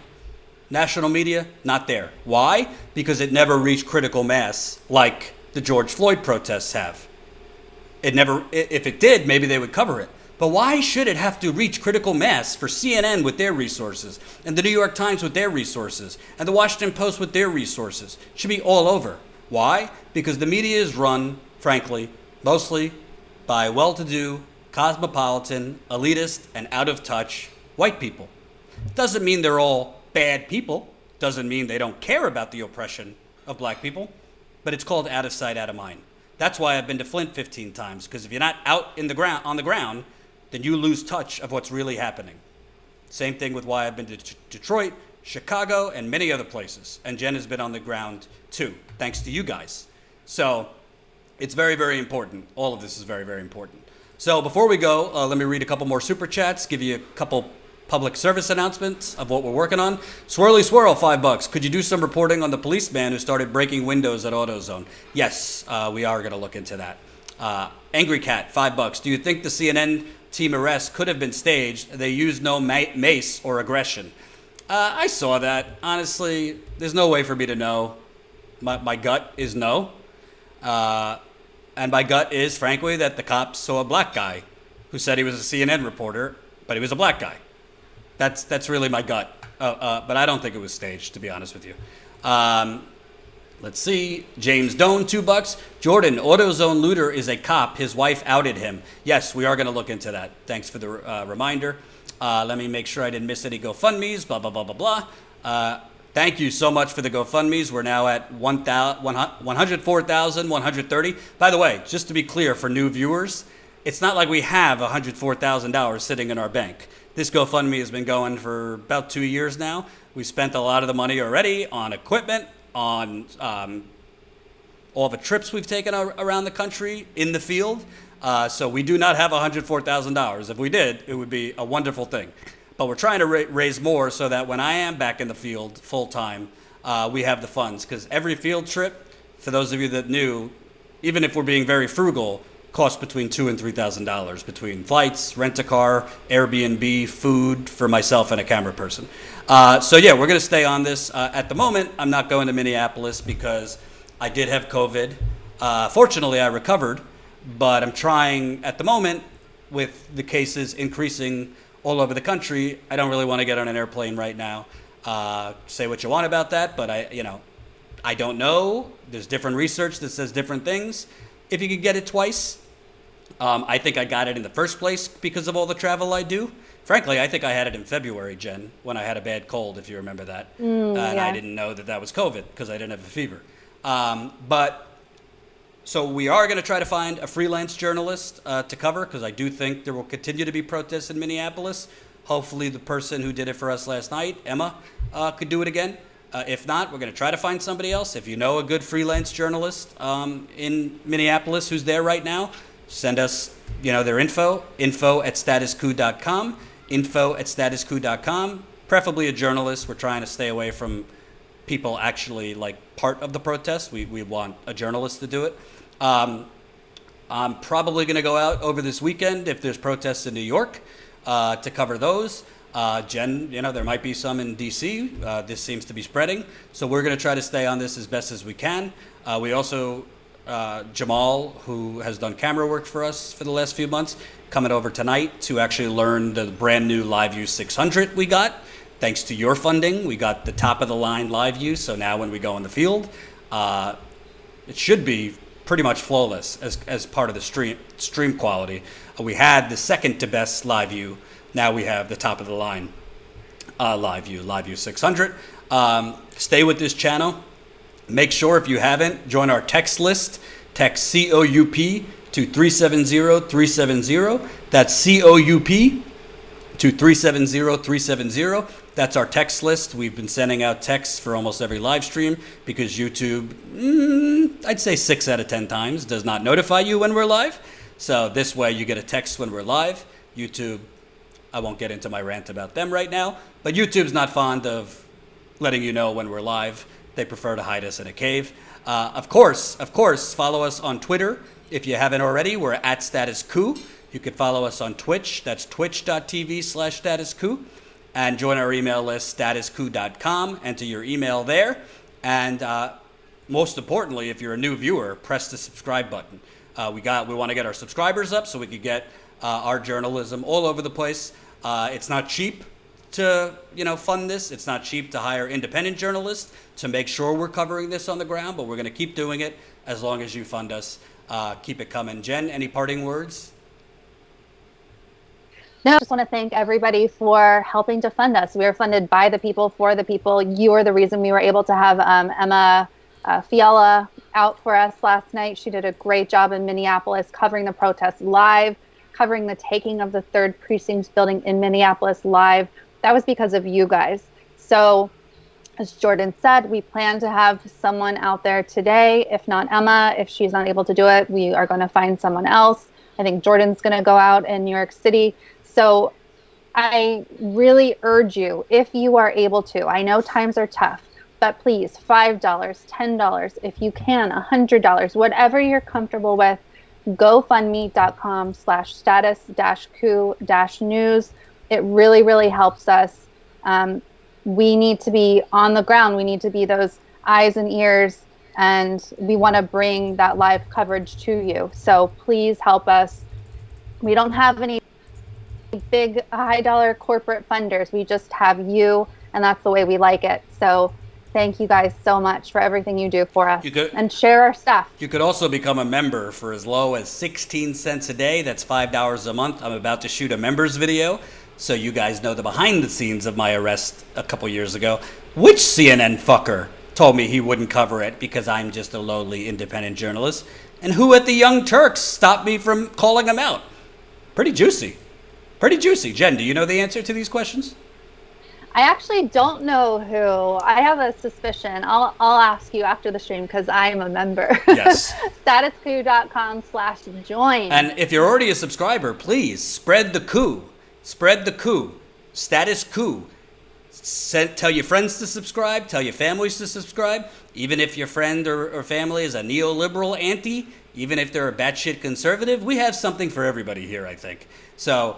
National media, not there. Why? Because it never reached critical mass like the George Floyd protests have. If it did, maybe they would cover it. But why should it have to reach critical mass for CNN with their resources, and the New York Times with their resources, and the Washington Post with their resources? It should be all over. Why? Because the media is run, frankly, mostly by well-to-do, cosmopolitan, elitist, and out-of-touch white people. Doesn't mean they're all bad people. Doesn't mean they don't care about the oppression of black people. But it's called out of sight, out of mind. That's why I've been to Flint 15 times, because if you're not out on the ground, then you lose touch of what's really happening. Same thing with why I've been to Detroit, Chicago, and many other places. And Jen has been on the ground too, thanks to you guys. So it's very, very important. All of this is very, very important. So before we go, let me read a couple more super chats, give you a couple public service announcements of what we're working on. Swirly Swirl, $5. Could you do some reporting on the policeman who started breaking windows at AutoZone? Yes, we are going to look into that. Angry Cat, $5. Do you think the CNN team arrest could have been staged? They used no mace or aggression. I saw that. Honestly, there's no way for me to know. My gut is no. And my gut is, frankly, that the cops saw a black guy who said he was a CNN reporter, but he was a black guy. That's really my gut. But I don't think it was staged, to be honest with you. Let's see. James Doan, $2. Jordan, AutoZone looter is a cop. His wife outed him. Yes, we are going to look into that. Thanks for the reminder. Let me make sure I didn't miss any GoFundMes, blah, blah, blah, blah, blah. Thank you so much for the GoFundMes. We're now at 104,130. By the way, just to be clear for new viewers, it's not like we have $104,000 sitting in our bank. This GoFundMe has been going for about 2 years now. We spent a lot of the money already on equipment, on all the trips we've taken around the country in the field. So we do not have $104,000. If we did, it would be a wonderful thing. But we're trying to raise more so that when I am back in the field full time, we have the funds. Because every field trip, for those of you that knew, even if we're being very frugal, costs between $2,000 and $3,000 between flights, rent a car, Airbnb, food for myself and a camera person. So yeah, we're going to stay on this. At the moment, I'm not going to Minneapolis because I did have COVID. Fortunately, I recovered, but I'm trying at the moment with the cases increasing all over the country. I don't really want to get on an airplane right now. Say what you want about that, but I don't know. There's different research that says different things. if you could get it twice. I think I got it in the first place because of all the travel I do. Frankly, I think I had it in February, Jen, when I had a bad cold, if you remember that. And I didn't know that was COVID because I didn't have a fever. So we are going to try to find a freelance journalist to cover, because I do think there will continue to be protests in Minneapolis. Hopefully the person who did it for us last night, Emma, could do it again. If not, we're going to try to find somebody else. If you know a good freelance journalist in Minneapolis who's there right now, send us their info at statuscoup.com, info@statuscoup.com, preferably a journalist. We're trying to stay away from people actually part of the protest. We want a journalist to do it. I'm probably going to go out over this weekend if there's protests in New York to cover those. Jen, there might be some in D.C. This seems to be spreading. So we're going to try to stay on this as best as we can. We also, Jamal, who has done camera work for us for the last few months, coming over tonight to actually learn the brand new LiveView 600 we got. Thanks to your funding, we got the top of the line LiveView. So now when we go in the field, it should be pretty much flawless as part of the stream quality. We had the second to best LiveView. Now we have the top of the line LiveView 600. Stay with this channel. Make sure, if you haven't, join our text list. Text COUP to 370-370. That's COUP to 370-370. That's our text list. We've been sending out texts for almost every live stream because YouTube, I'd say 6 out of 10 times, does not notify you when we're live. So this way you get a text when we're live. YouTube, I won't get into my rant about them right now, but YouTube's not fond of letting you know when we're live. They prefer to hide us in a cave. Of course, follow us on Twitter. If you haven't already, we're at Status Coup. You can follow us on Twitch. That's twitch.tv/statuscoup. And join our email list, statuscoup.com. Enter your email there. And most importantly, if you're a new viewer, press the subscribe button. We want to get our subscribers up so we can get our journalism all over the place. It's not cheap to fund this. It's not cheap to hire independent journalists to make sure we're covering this on the ground, but we're going to keep doing it as long as you fund us. Keep it coming. Jen, any parting words? No, I just want to thank everybody for helping to fund us. We are funded by the people, for the people. You are the reason we were able to have Emma Fiala out for us last night. She did a great job in Minneapolis covering the protests live, covering the taking of the 3rd Precinct building in Minneapolis live. That was because of you guys. So as Jordan said, we plan to have someone out there today. If not Emma, if she's not able to do it, we are going to find someone else. I think Jordan's going to go out in New York City. So I really urge you, if you are able to, I know times are tough, but please, $5, $10, if you can, $100, whatever you're comfortable with, gofundme.com/status-coup-news. It really, really helps us. We need to be on the ground. We need to be those eyes and ears, and we want to bring that live coverage to you. So please help us. We don't have any big high-dollar corporate funders. We just have you, and that's the way we like it. So thank you guys so much for everything you do for us, and share our stuff. You could also become a member for as low as 16 cents a day. That's $5 a month. I'm about to shoot a members video, so you guys know the behind the scenes of my arrest a couple years ago. Which CNN fucker told me he wouldn't cover it because I'm just a lowly independent journalist? And who at the Young Turks stopped me from calling him out? Pretty juicy. Pretty juicy. Jen, do you know the answer to these questions? I actually don't know who. I have a suspicion. I'll ask you after the stream because I am a member. Yes. statuscoup.com/join. And if you're already a subscriber, please spread the coup. Spread the coup. Status Coup. Tell your friends to subscribe. Tell your families to subscribe. Even if your friend or family is a neoliberal anti, even if they're a batshit conservative, we have something for everybody here, I think. So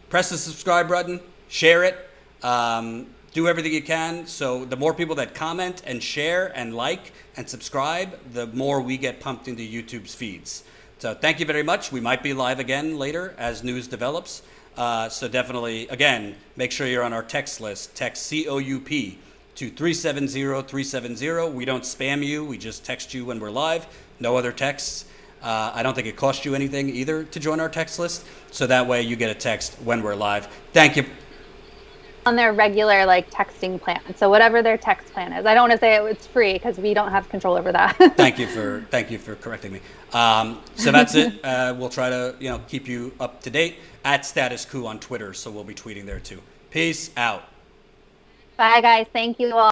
press the subscribe button. Share it. Do everything you can. So the more people that comment and share and like and subscribe, the more we get pumped into YouTube's feeds. So thank you very much. We might be live again later as news develops. So definitely, again, make sure you're on our text list. Text COUP to 370-370. We don't spam you. We just text you when we're live. No other texts. I don't think it costs you anything either to join our text list. So that way you get a text when we're live. Thank you. On their regular like texting plan. So whatever their text plan is. I don't want to say it's free because we don't have control over that. Thank you for correcting me. So that's it. We'll try to keep you up to date at Status Quo on Twitter. So we'll be tweeting there too. Peace out. Bye guys. Thank you all.